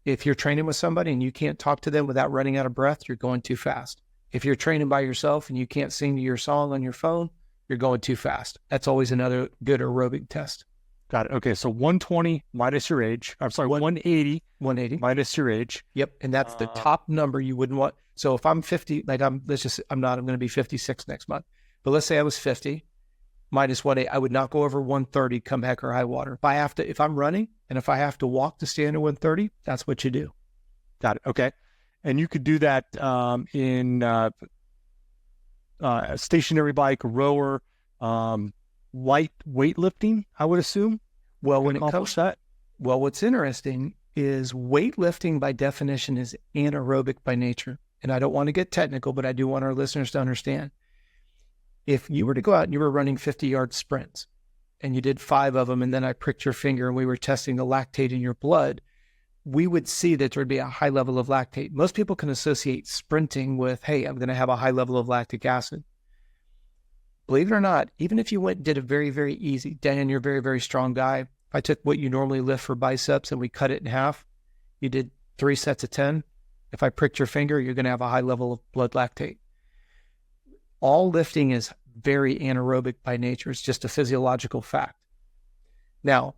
If you're training with somebody and you can't talk to them without running out of breath, you're going too fast. If you're training by yourself and you can't sing to your song on your phone, you're going too fast. That's always another good aerobic test. Got it. Okay, so 120 minus your age. I'm sorry, 180 minus your age. Yep, and that's the top number you wouldn't want. So if I'm 50, like I'm going to be 56 next month. But let's say I was 50 minus 180, I would not go over 130 come heck or high water. If I'm running and if I have to walk to stay under 130, that's what you do. Got it. Okay. And you could do that in a stationary bike, rower, light weightlifting, I would assume. Well, when it comes to that, what's interesting is weightlifting by definition is anaerobic by nature. And I don't want to get technical, but I do want our listeners to understand. If you were to go out and you were running 50-yard sprints and you did 5 of them, and then I pricked your finger and we were testing the lactate in your blood, we would see that there'd be a high level of lactate. Most people can associate sprinting with, hey, I'm going to have a high level of lactic acid. Believe it or not, even if you went and did a very, very easy, Dan, you're a very, very strong guy. If I took what you normally lift for biceps and we cut it in half, you did 3 sets of 10. If I pricked your finger, you're going to have a high level of blood lactate. All lifting is very anaerobic by nature. It's just a physiological fact. Now,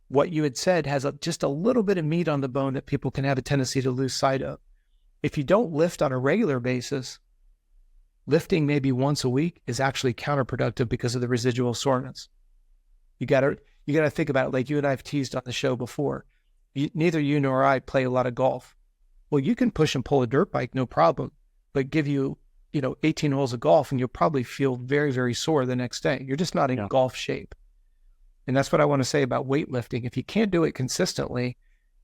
what you had said has just a little bit of meat on the bone that people can have a tendency to lose sight of. If you don't lift on a regular basis, lifting maybe once a week is actually counterproductive because of the residual soreness. You got to think about it, like you and I have teased on the show before. Neither you nor I play a lot of golf. Well, you can push and pull a dirt bike, no problem, but give you 18 holes of golf and you'll probably feel very, very sore the next day. You're just not in golf shape. And that's what I want to say about weightlifting. If you can't do it consistently,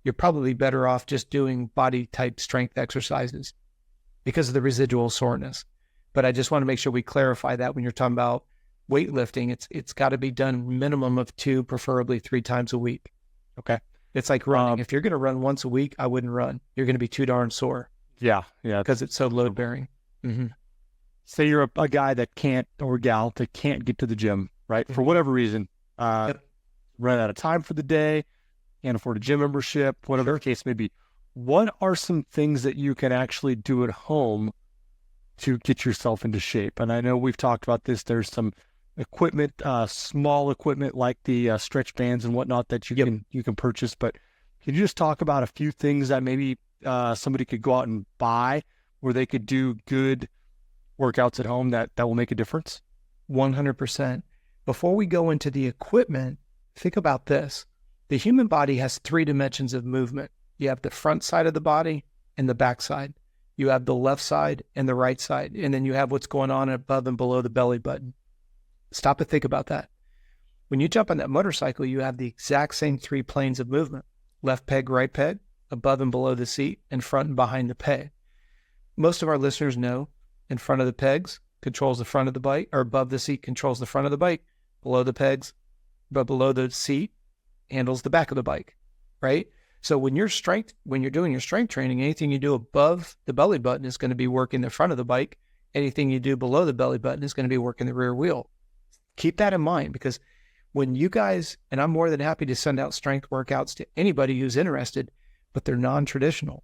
you're probably better off just doing body type strength exercises because of the residual soreness. But I just want to make sure we clarify that when you're talking about weightlifting, it's got to be done minimum of 2, preferably 3 times a week. Okay. It's like running. If you're going to run once a week, I wouldn't run. You're going to be too darn sore. Yeah. Because it's so load bearing. Mm-hmm. Say you're a guy that can't, or a gal that can't get to the gym, right? Mm-hmm. For whatever reason, run out of time for the day, can't afford a gym membership, whatever the case may be. What are some things that you can actually do at home to get yourself into shape? And I know we've talked about this. There's some equipment, small equipment like the stretch bands and whatnot that you can purchase. But can you just talk about a few things that maybe somebody could go out and buy where they could do good workouts at home that will make a difference? 100%. Before we go into the equipment, think about this. The human body has 3 dimensions of movement. You have the front side of the body and the back side. You have the left side and the right side. And then you have what's going on above and below the belly button. Stop and think about that. When you jump on that motorcycle, you have the exact same 3 planes of movement. Left peg, right peg, above and below the seat, and front and behind the peg. Most of our listeners know in front of the pegs controls the front of the bike, or above the seat controls the front of the bike, below the pegs, but below the seat handles the back of the bike, right? So when you're doing your strength training, anything you do above the belly button is going to be working the front of the bike. Anything you do below the belly button is going to be working the rear wheel. Keep that in mind, because when you guys, and I'm more than happy to send out strength workouts to anybody who's interested, but they're non-traditional.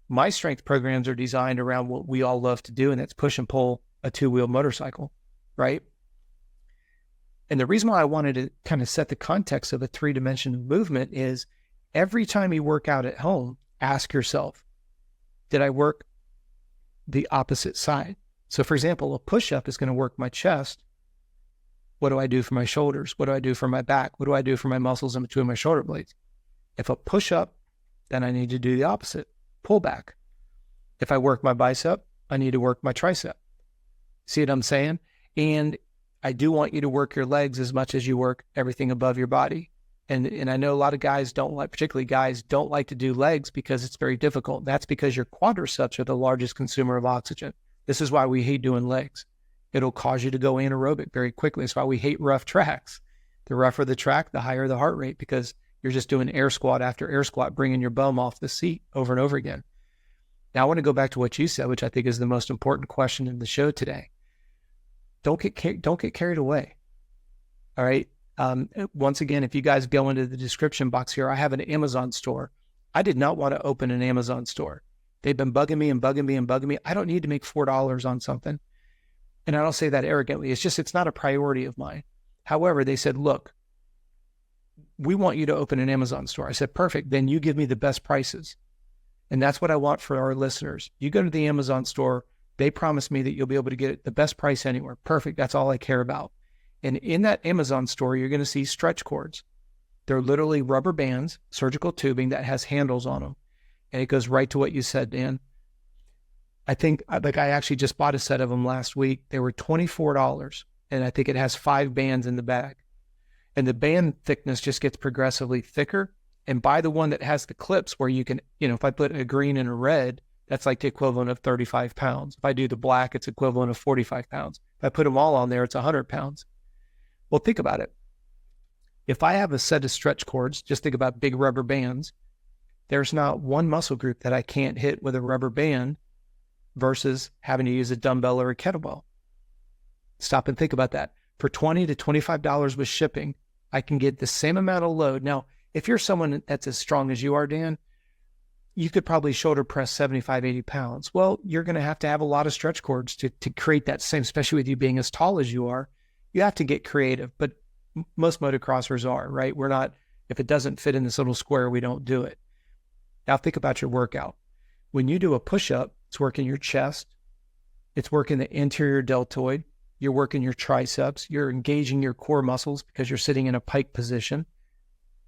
My strength programs are designed around what we all love to do, and that's push and pull a 2-wheel motorcycle, right? And the reason why I wanted to kind of set the context of a 3-dimensional movement is every time you work out at home, ask yourself, did I work the opposite side? So for example, a push-up is going to work my chest. What do I do for my shoulders? What do I do for my back? What do I do for my muscles in between my shoulder blades? If a push-up, then I need to do the opposite, pull back. If I work my bicep, I need to work my tricep. See what I'm saying? And I do want you to work your legs as much as you work everything above your body. And I know a lot of guys particularly guys don't like to do legs because it's very difficult. That's because your quadriceps are the largest consumer of oxygen. This is why we hate doing legs. It'll cause you to go anaerobic very quickly. That's why we hate rough tracks. The rougher the track, the higher the heart rate, because you're just doing air squat after air squat, bringing your bum off the seat over and over again. Now I want to go back to what you said, which I think is the most important question in the show today. Don't get carried away. All right. Once again, if you guys go into the description box here, I have an Amazon store. I did not want to open an Amazon store. They've been bugging me. I don't need to make $4 on something. And I don't say that arrogantly. It's not a priority of mine. However, they said, look, we want you to open an Amazon store. I said, perfect. Then you give me the best prices. And that's what I want for our listeners. You go to the Amazon store. They promise me that you'll be able to get the best price anywhere. Perfect. That's all I care about. And in that Amazon store, you're going to see stretch cords. They're literally rubber bands, surgical tubing that has handles on them. And it goes right to what you said, Dan. I think, I actually just bought a set of them last week. They were $24. And I think it has 5 bands in the bag. And the band thickness just gets progressively thicker. And buy the one that has the clips where you can, if I put a green and a red, that's like the equivalent of 35 pounds. If I do the black, it's equivalent of 45 pounds. If I put them all on there, it's 100 pounds. Well, think about it. If I have a set of stretch cords, just think about big rubber bands. There's not one muscle group that I can't hit with a rubber band versus having to use a dumbbell or a kettlebell. Stop and think about that. For $20 to $25 with shipping, I can get the same amount of load. Now, if you're someone that's as strong as you are, Dan, you could probably shoulder press 75, 80 pounds. Well, you're going to have a lot of stretch cords to create that same, especially with you being as tall as you are. You have to get creative, but most motocrossers are, right? We're not, if it doesn't fit in this little square, we don't do it. Now think about your workout. When you do a push-up, it's working your chest. It's working the anterior deltoid. You're working your triceps. You're engaging your core muscles because you're sitting in a pike position.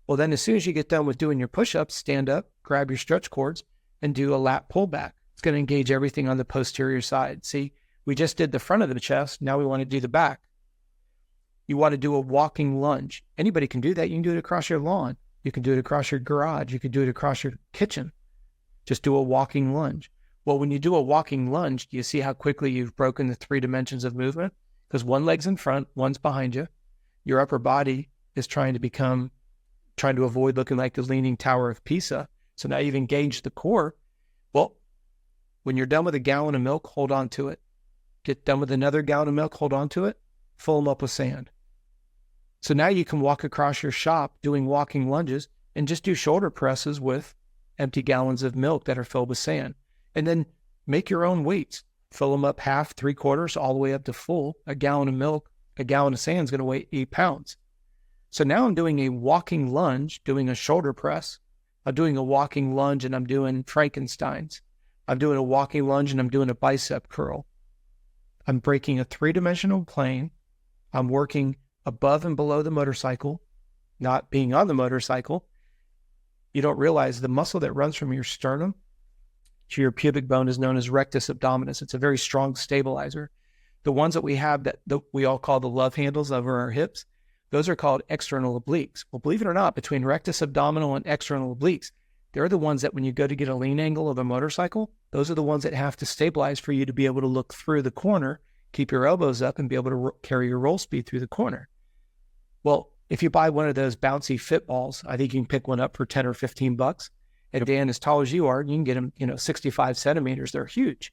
Well, then as soon as you get done with doing your push-ups, stand up, grab your stretch cords, and do a lat pullback. It's going to engage everything on the posterior side. See, we just did the front of the chest. Now we want to do the back. You want to do a walking lunge. Anybody can do that. You can do it across your lawn. You can do it across your garage. You can do it across your kitchen. Just do a walking lunge. Well, when you do a walking lunge, do you see how quickly you've broken the 3 dimensions of movement? Because one leg's in front, one's behind you. Your upper body is trying to avoid looking like the Leaning Tower of Pisa. So now you've engaged the core. Well, when you're done with a gallon of milk, hold on to it. Get done with another gallon of milk, hold on to it, fill them up with sand. So now you can walk across your shop doing walking lunges and just do shoulder presses with empty gallons of milk that are filled with sand. And then make your own weights. Fill them up half, 3/4, all the way up to full. A gallon of milk, a gallon of sand is going to weigh 8 pounds. So now I'm doing a walking lunge, doing a shoulder press. I'm doing a walking lunge and I'm doing Frankensteins. I'm doing a walking lunge and I'm doing a bicep curl. I'm breaking a 3-dimensional plane. I'm working above and below the motorcycle, not being on the motorcycle. You don't realize the muscle that runs from your sternum to your pubic bone is known as rectus abdominis. It's a very strong stabilizer. The ones that we have that we all call the love handles over our hips, those are called external obliques. Well, believe it or not, between rectus abdominal and external obliques, they're the ones that when you go to get a lean angle of a motorcycle, those are the ones that have to stabilize for you to be able to look through the corner, keep your elbows up, and be able to carry your roll speed through the corner. Well, if you buy one of those bouncy fit balls, I think you can pick one up for 10 or 15 bucks. And Dan, as tall as you are, you can get them, 65 centimeters. They're huge.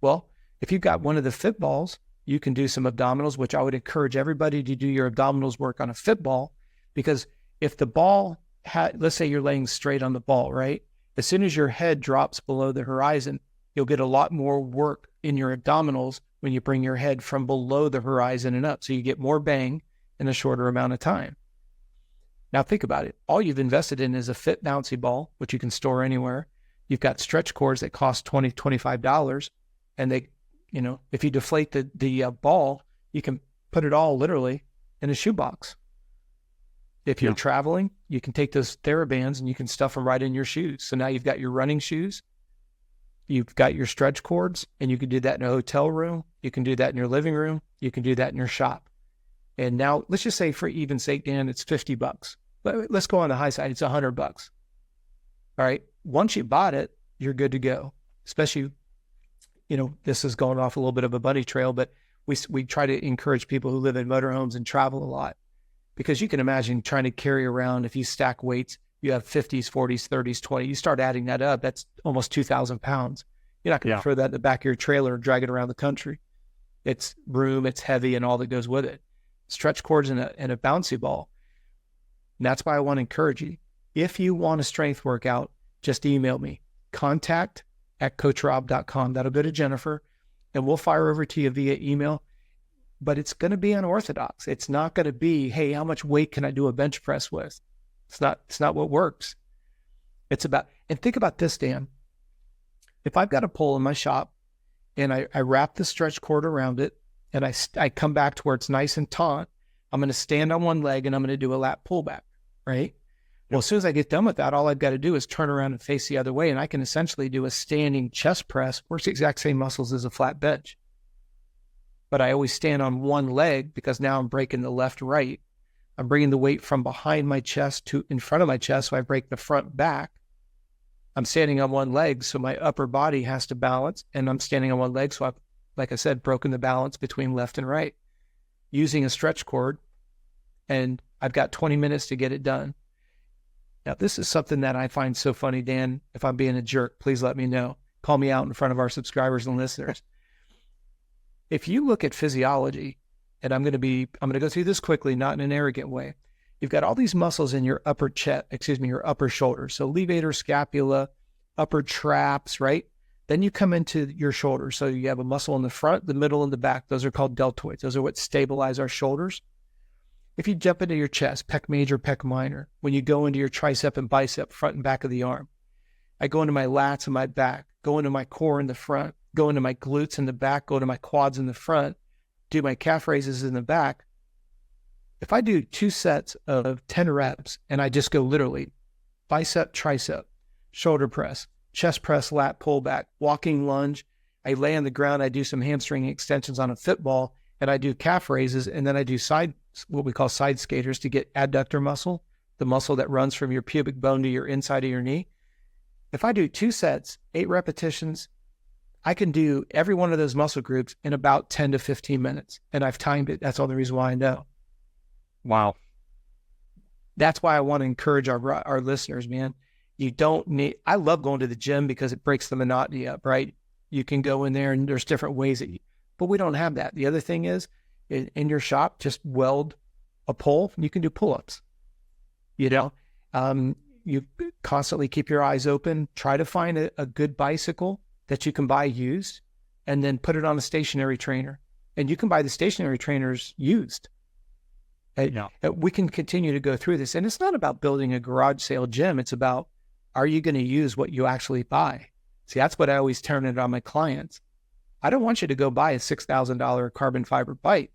Well, if you've got one of the fit balls, you can do some abdominals, which I would encourage everybody to do your abdominals work on a fit ball, because if the ball, let's say you're laying straight on the ball, right? As soon as your head drops below the horizon, you'll get a lot more work in your abdominals when you bring your head from below the horizon and up. So you get more bang in a shorter amount of time. Now think about it. All you've invested in is a fit bouncy ball, which you can store anywhere. You've got stretch cords that cost $20, $25. And they, if you deflate the ball, you can put it all literally in a shoebox. If you're traveling, you can take those TheraBands and you can stuff them right in your shoes. So now you've got your running shoes, you've got your stretch cords, and you can do that in a hotel room. You can do that in your living room. You can do that in your shop. And now let's just say for even sake, Dan, it's $50. Let's go on the high side. It's $100. All right. Once you bought it, you're good to go. Especially, this is going off a little bit of a bunny trail, but we try to encourage people who live in motorhomes and travel a lot, because you can imagine trying to carry around, if you stack weights, you have 50s, 40s, 30s, 20, you start adding that up, that's almost 2,000 pounds. You're not going to throw that in the back of your trailer and drag it around the country. It's room, it's heavy, and all that goes with it. Stretch cords and a bouncy ball. And that's why I want to encourage you. If you want a strength workout, just email me, contact@coachrobb.com. That'll go to Jennifer, and we'll fire over to you via email. But it's going to be unorthodox. It's not going to be, hey, how much weight can I do a bench press with? It's not what works. It's about, and think about this, Dan. If I've got a pole in my shop and I wrap the stretch cord around it and I come back to where it's nice and taut, I'm going to stand on one leg and I'm going to do a lat pullback, right? Well, as soon as I get done with that, all I've got to do is turn around and face the other way, and I can essentially do a standing chest press, works the exact same muscles as a flat bench. But I always stand on one leg because now I'm breaking the left-right. I'm bringing the weight from behind my chest to in front of my chest, so I break the front back. I'm standing on one leg, so my upper body has to balance, and I'm standing on one leg, so I've, like I said, broken the balance between left and right. Using a stretch cord, and I've got 20 minutes to get it done. Now, this is something that I find so funny, Dan. If I'm being a jerk, please let me know. Call me out in front of our subscribers and listeners. If you look at physiology, and I'm going to go through this quickly, not in an arrogant way. You've got all these muscles in your upper chest, your upper shoulder. So levator, scapula, upper traps, right? Then you come into your shoulder. So you have a muscle in the front, the middle, and the back. Those are called deltoids. Those are what stabilize our shoulders. If you jump into your chest, pec major, pec minor, when you go into your tricep and bicep, front and back of the arm, I go into my lats and my back, go into my core in the front, go into my glutes in the back, go to my quads in the front, do my calf raises in the back. If I do 2 sets of 10 reps and I just go literally bicep, tricep, shoulder press, chest press, lat pullback, walking lunge, I lay on the ground, I do some hamstring extensions on a fit ball, and I do calf raises, and then I do what we call side skaters to get adductor muscle, the muscle that runs from your pubic bone to your inside of your knee. If I do 2 sets, 8 repetitions, I can do every one of those muscle groups in about 10 to 15 minutes. And I've timed it. That's all the reason why I know. Wow. That's why I want to encourage our listeners, man. You don't need, I love going to the gym because it breaks the monotony up, right? You can go in there and there's different ways but we don't have that. The other thing is in your shop, just weld a pole. You can do pull-ups, you know? You constantly keep your eyes open, try to find a good bicycle that you can buy used and then put it on a stationary trainer. And you can buy the stationary trainers used. Yeah. We can continue to go through this. And it's not about building a garage sale gym. It's about, are you going to use what you actually buy? See, that's what I always turn it on my clients. I don't want you to go buy a $6,000 carbon fiber bike.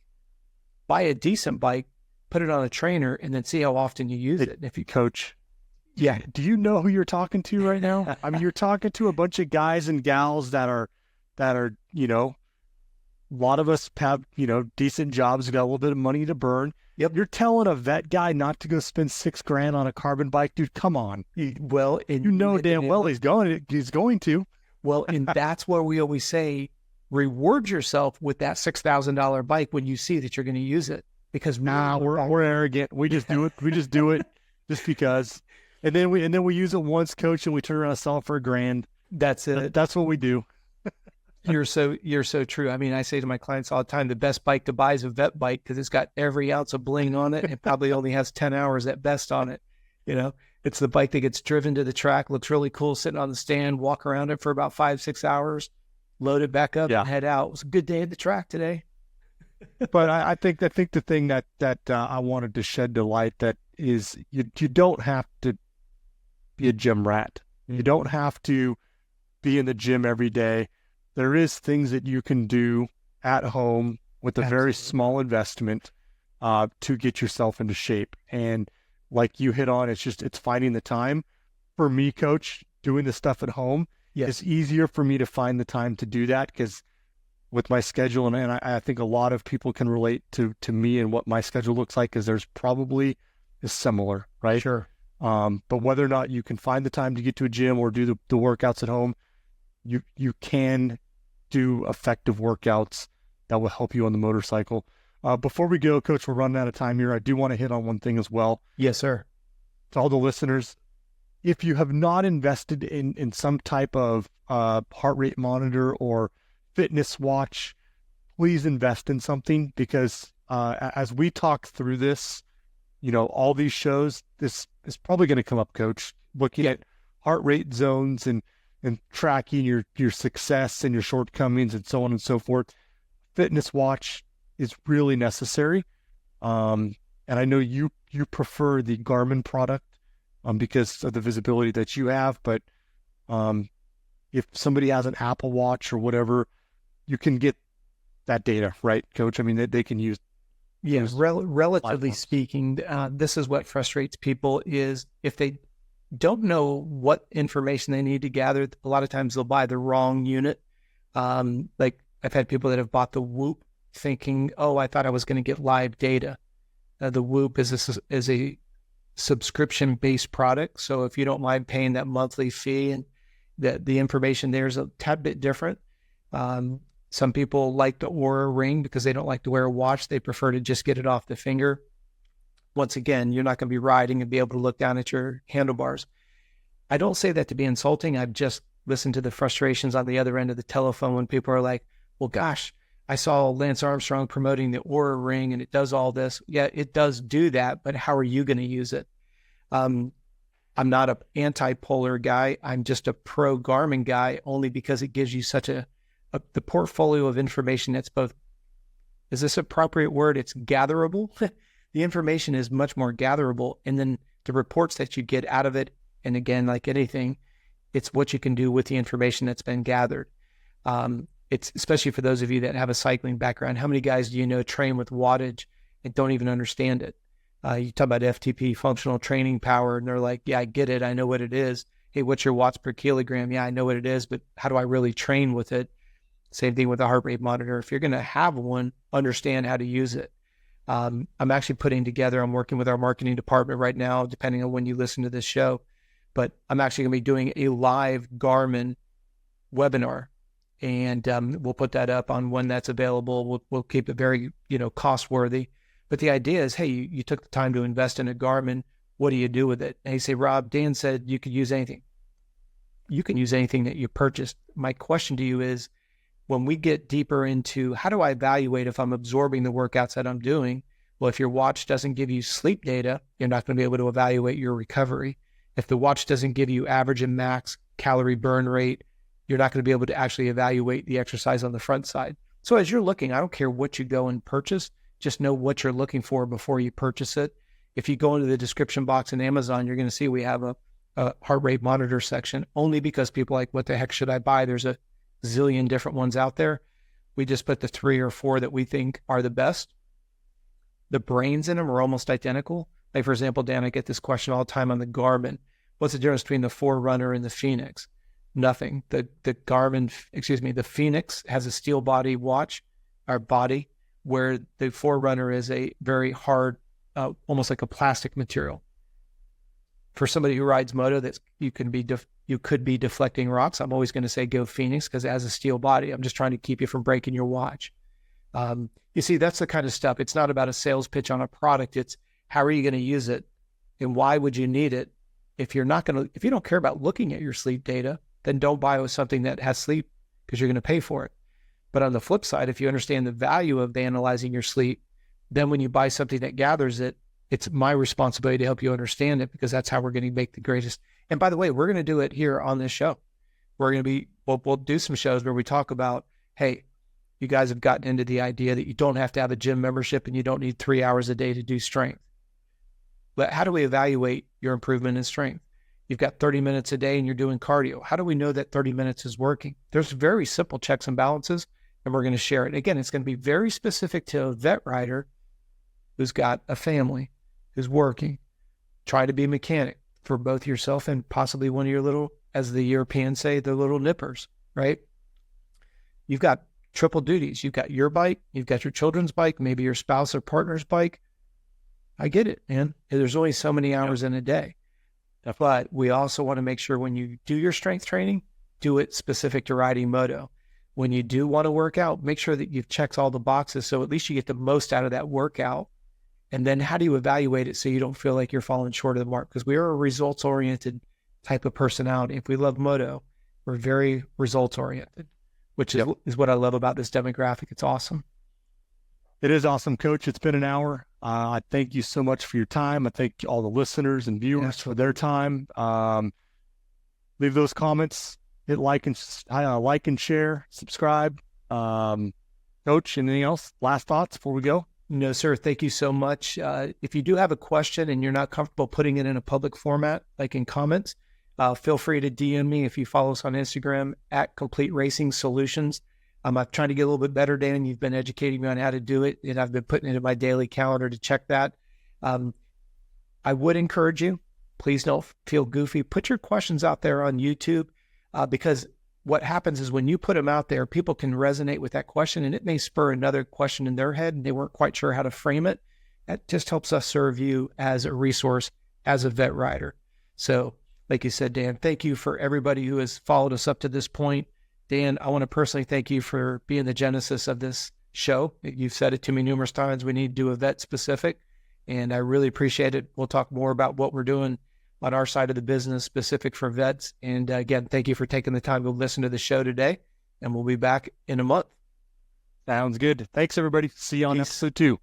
Buy a decent bike, put it on a trainer, and then see how often you use it. If you Coach, yeah, do you know who you're talking to right now? I mean, you're talking to a bunch of guys and gals that are, you know, a lot of us have, you know, decent jobs, got a little bit of money to burn. Yep. You're telling a vet guy not to go spend $6,000 on a carbon bike, dude. Come on. Well, you know damn well he's going to. Well, and that's where we always say, reward yourself with that $6,000 bike when you see that you're going to use it. Because we're arrogant. We just do it. We just do it just because. And then we use it once, Coach, and we turn around and sell it for $1,000. That's it. That's what we do. You're so true. I mean, I say to my clients all the time, the best bike to buy is a vet bike because it's got every ounce of bling on it and probably only has 10 hours at best on it. You know, it's the bike that gets driven to the track, looks really cool, sitting on the stand, walk around it for about 5-6 hours, load it back up and head out. It was a good day at the track today. But I think the thing that I wanted to shed the light that is you don't have to be a gym rat. Mm-hmm. You don't have to be in the gym every day. There is things that you can do at home with a very small investment to get yourself into shape. And like you hit on, it's finding the time. For me, Coach, doing the stuff at home, it's easier for me to find the time to do that because with my schedule, and I think a lot of people can relate to me and what my schedule looks like because there's probably is similar, right? Sure. But whether or not you can find the time to get to a gym or do the workouts at home, you can do effective workouts that will help you on the motorcycle. Before we go, Coach, we're running out of time here. I do want to hit on one thing as well. Yes, sir. To all the listeners, if you have not invested in some type of heart rate monitor or fitness watch, please invest in something because as we talk through this, you know, all these shows, this is probably going to come up, Coach, looking at heart rate zones and tracking your success and your shortcomings and so on and so forth. Fitness watch is really necessary. And I know you prefer the Garmin product because of the visibility that you have, but if somebody has an Apple Watch or whatever, you can get that data, right, Coach? I mean, they can use. Yes, relatively speaking, this is what frustrates people is if they don't know what information they need to gather, a lot of times they'll buy the wrong unit. Like I've had people that have bought the Whoop thinking, oh, I thought I was going to get live data. The Whoop is a subscription-based product. So if you don't mind paying that monthly fee and the information there is a tad bit different. Some people like the Oura Ring because they don't like to wear a watch. They prefer to just get it off the finger. Once again, you're not going to be riding and be able to look down at your handlebars. I don't say that to be insulting. I've just listened to the frustrations on the other end of the telephone when people are like, well, gosh, I saw Lance Armstrong promoting the Oura Ring and it does all this. Yeah, it does do that, but how are you going to use it? I'm not an anti-polar guy. I'm just a pro Garmin guy only because it gives you such the portfolio of information that's both, is this appropriate word? It's gatherable. The information is much more gatherable. And then the reports that you get out of it, and again, like anything, it's what you can do with the information that's been gathered. It's especially for those of you that have a cycling background. How many guys do you know train with wattage and don't even understand it? You talk about FTP, functional training power, and they're like, yeah, I get it. I know what it is. Hey, what's your watts per kilogram? Yeah, I know what it is, but how do I really train with it? Same thing with a heart rate monitor. If you're going to have one, understand how to use it. I'm actually I'm working with our marketing department right now, depending on when you listen to this show, but I'm actually going to be doing a live Garmin webinar, and we'll put that up on when that's available. We'll keep it very, cost worthy. But the idea is, hey, you took the time to invest in a Garmin. What do you do with it? And you say, Rob, Dan said you could use anything. You can use anything that you purchased. My question to you is, when we get deeper into how do I evaluate if I'm absorbing the workouts that I'm doing? Well, if your watch doesn't give you sleep data, you're not going to be able to evaluate your recovery. If the watch doesn't give you average and max calorie burn rate, you're not going to be able to actually evaluate the exercise on the front side. So as you're looking, I don't care what you go and purchase, just know what you're looking for before you purchase it. If you go into the description box in Amazon, you're going to see we have a heart rate monitor section, only because people are like, what the heck should I buy? There's a zillion different ones out there. We just put the 3 or 4 that we think are the best. The brains in them are almost identical. Like, for example, Dan, I get this question all the time on the Garmin. What's the difference between the Forerunner and the Phoenix? Nothing. The Phoenix has a steel body watch, or body, where the Forerunner is a very hard, almost like a plastic material. For somebody who rides moto, you could be deflecting rocks. I'm always going to say go Phoenix because it has a steel body. I'm just trying to keep you from breaking your watch. You see, that's the kind of stuff. It's not about a sales pitch on a product. It's how are you going to use it, and why would you need it? If you don't care about looking at your sleep data, then don't buy something that has sleep, because you're going to pay for it. But on the flip side, if you understand the value of analyzing your sleep, then when you buy something that gathers it, it's my responsibility to help you understand it, because that's how we're going to make the greatest. And by the way, we're going to do it here on this show. We'll do some shows where we talk about, hey, you guys have gotten into the idea that you don't have to have a gym membership and you don't need 3 hours a day to do strength. But how do we evaluate your improvement in strength? You've got 30 minutes a day and you're doing cardio. How do we know that 30 minutes is working? There's very simple checks and balances, and we're going to share it. Again, it's going to be very specific to a vet rider who's got a family, who's working, trying to be a mechanic for both yourself and possibly one of your little, as the Europeans say, the little nippers, right? You've got triple duties. You've got your bike, you've got your children's bike, maybe your spouse or partner's bike. I get it, man. There's only so many hours in a day. But we also want to make sure when you do your strength training, do it specific to riding moto. When you do want to work out, make sure that you've checked all the boxes so at least you get the most out of that workout. And then how do you evaluate it so you don't feel like you're falling short of the mark? Because we are a results-oriented type of personality. If we love moto, we're very results-oriented, which is what I love about this demographic. It's awesome. It is awesome, Coach. It's been an hour. I thank you so much for your time. I thank all the listeners and viewers for their time. Leave those comments, hit like and share, subscribe. Coach, anything else? Last thoughts before we go? No, sir. Thank you so much. If you do have a question and you're not comfortable putting it in a public format, like in comments, feel free to DM me if you follow us on Instagram at Complete Racing Solutions. I'm trying to get a little bit better, Dan. You've been educating me on how to do it, and I've been putting it in my daily calendar to check that. I would encourage you, please don't feel goofy. Put your questions out there on YouTube, because what happens is when you put them out there, people can resonate with that question, and it may spur another question in their head, and they weren't quite sure how to frame it. That just helps us serve you as a resource, as a vet rider. So, like you said, Dan, thank you for everybody who has followed us up to this point. Dan, I want to personally thank you for being the genesis of this show. You've said it to me numerous times. We need to do a vet specific, and I really appreciate it. We'll talk more about what we're doing on our side of the business specific for vets. And again, thank you for taking the time to listen to the show today, and we'll be back in a month. Sounds good. Thanks, everybody. See you on episode 2.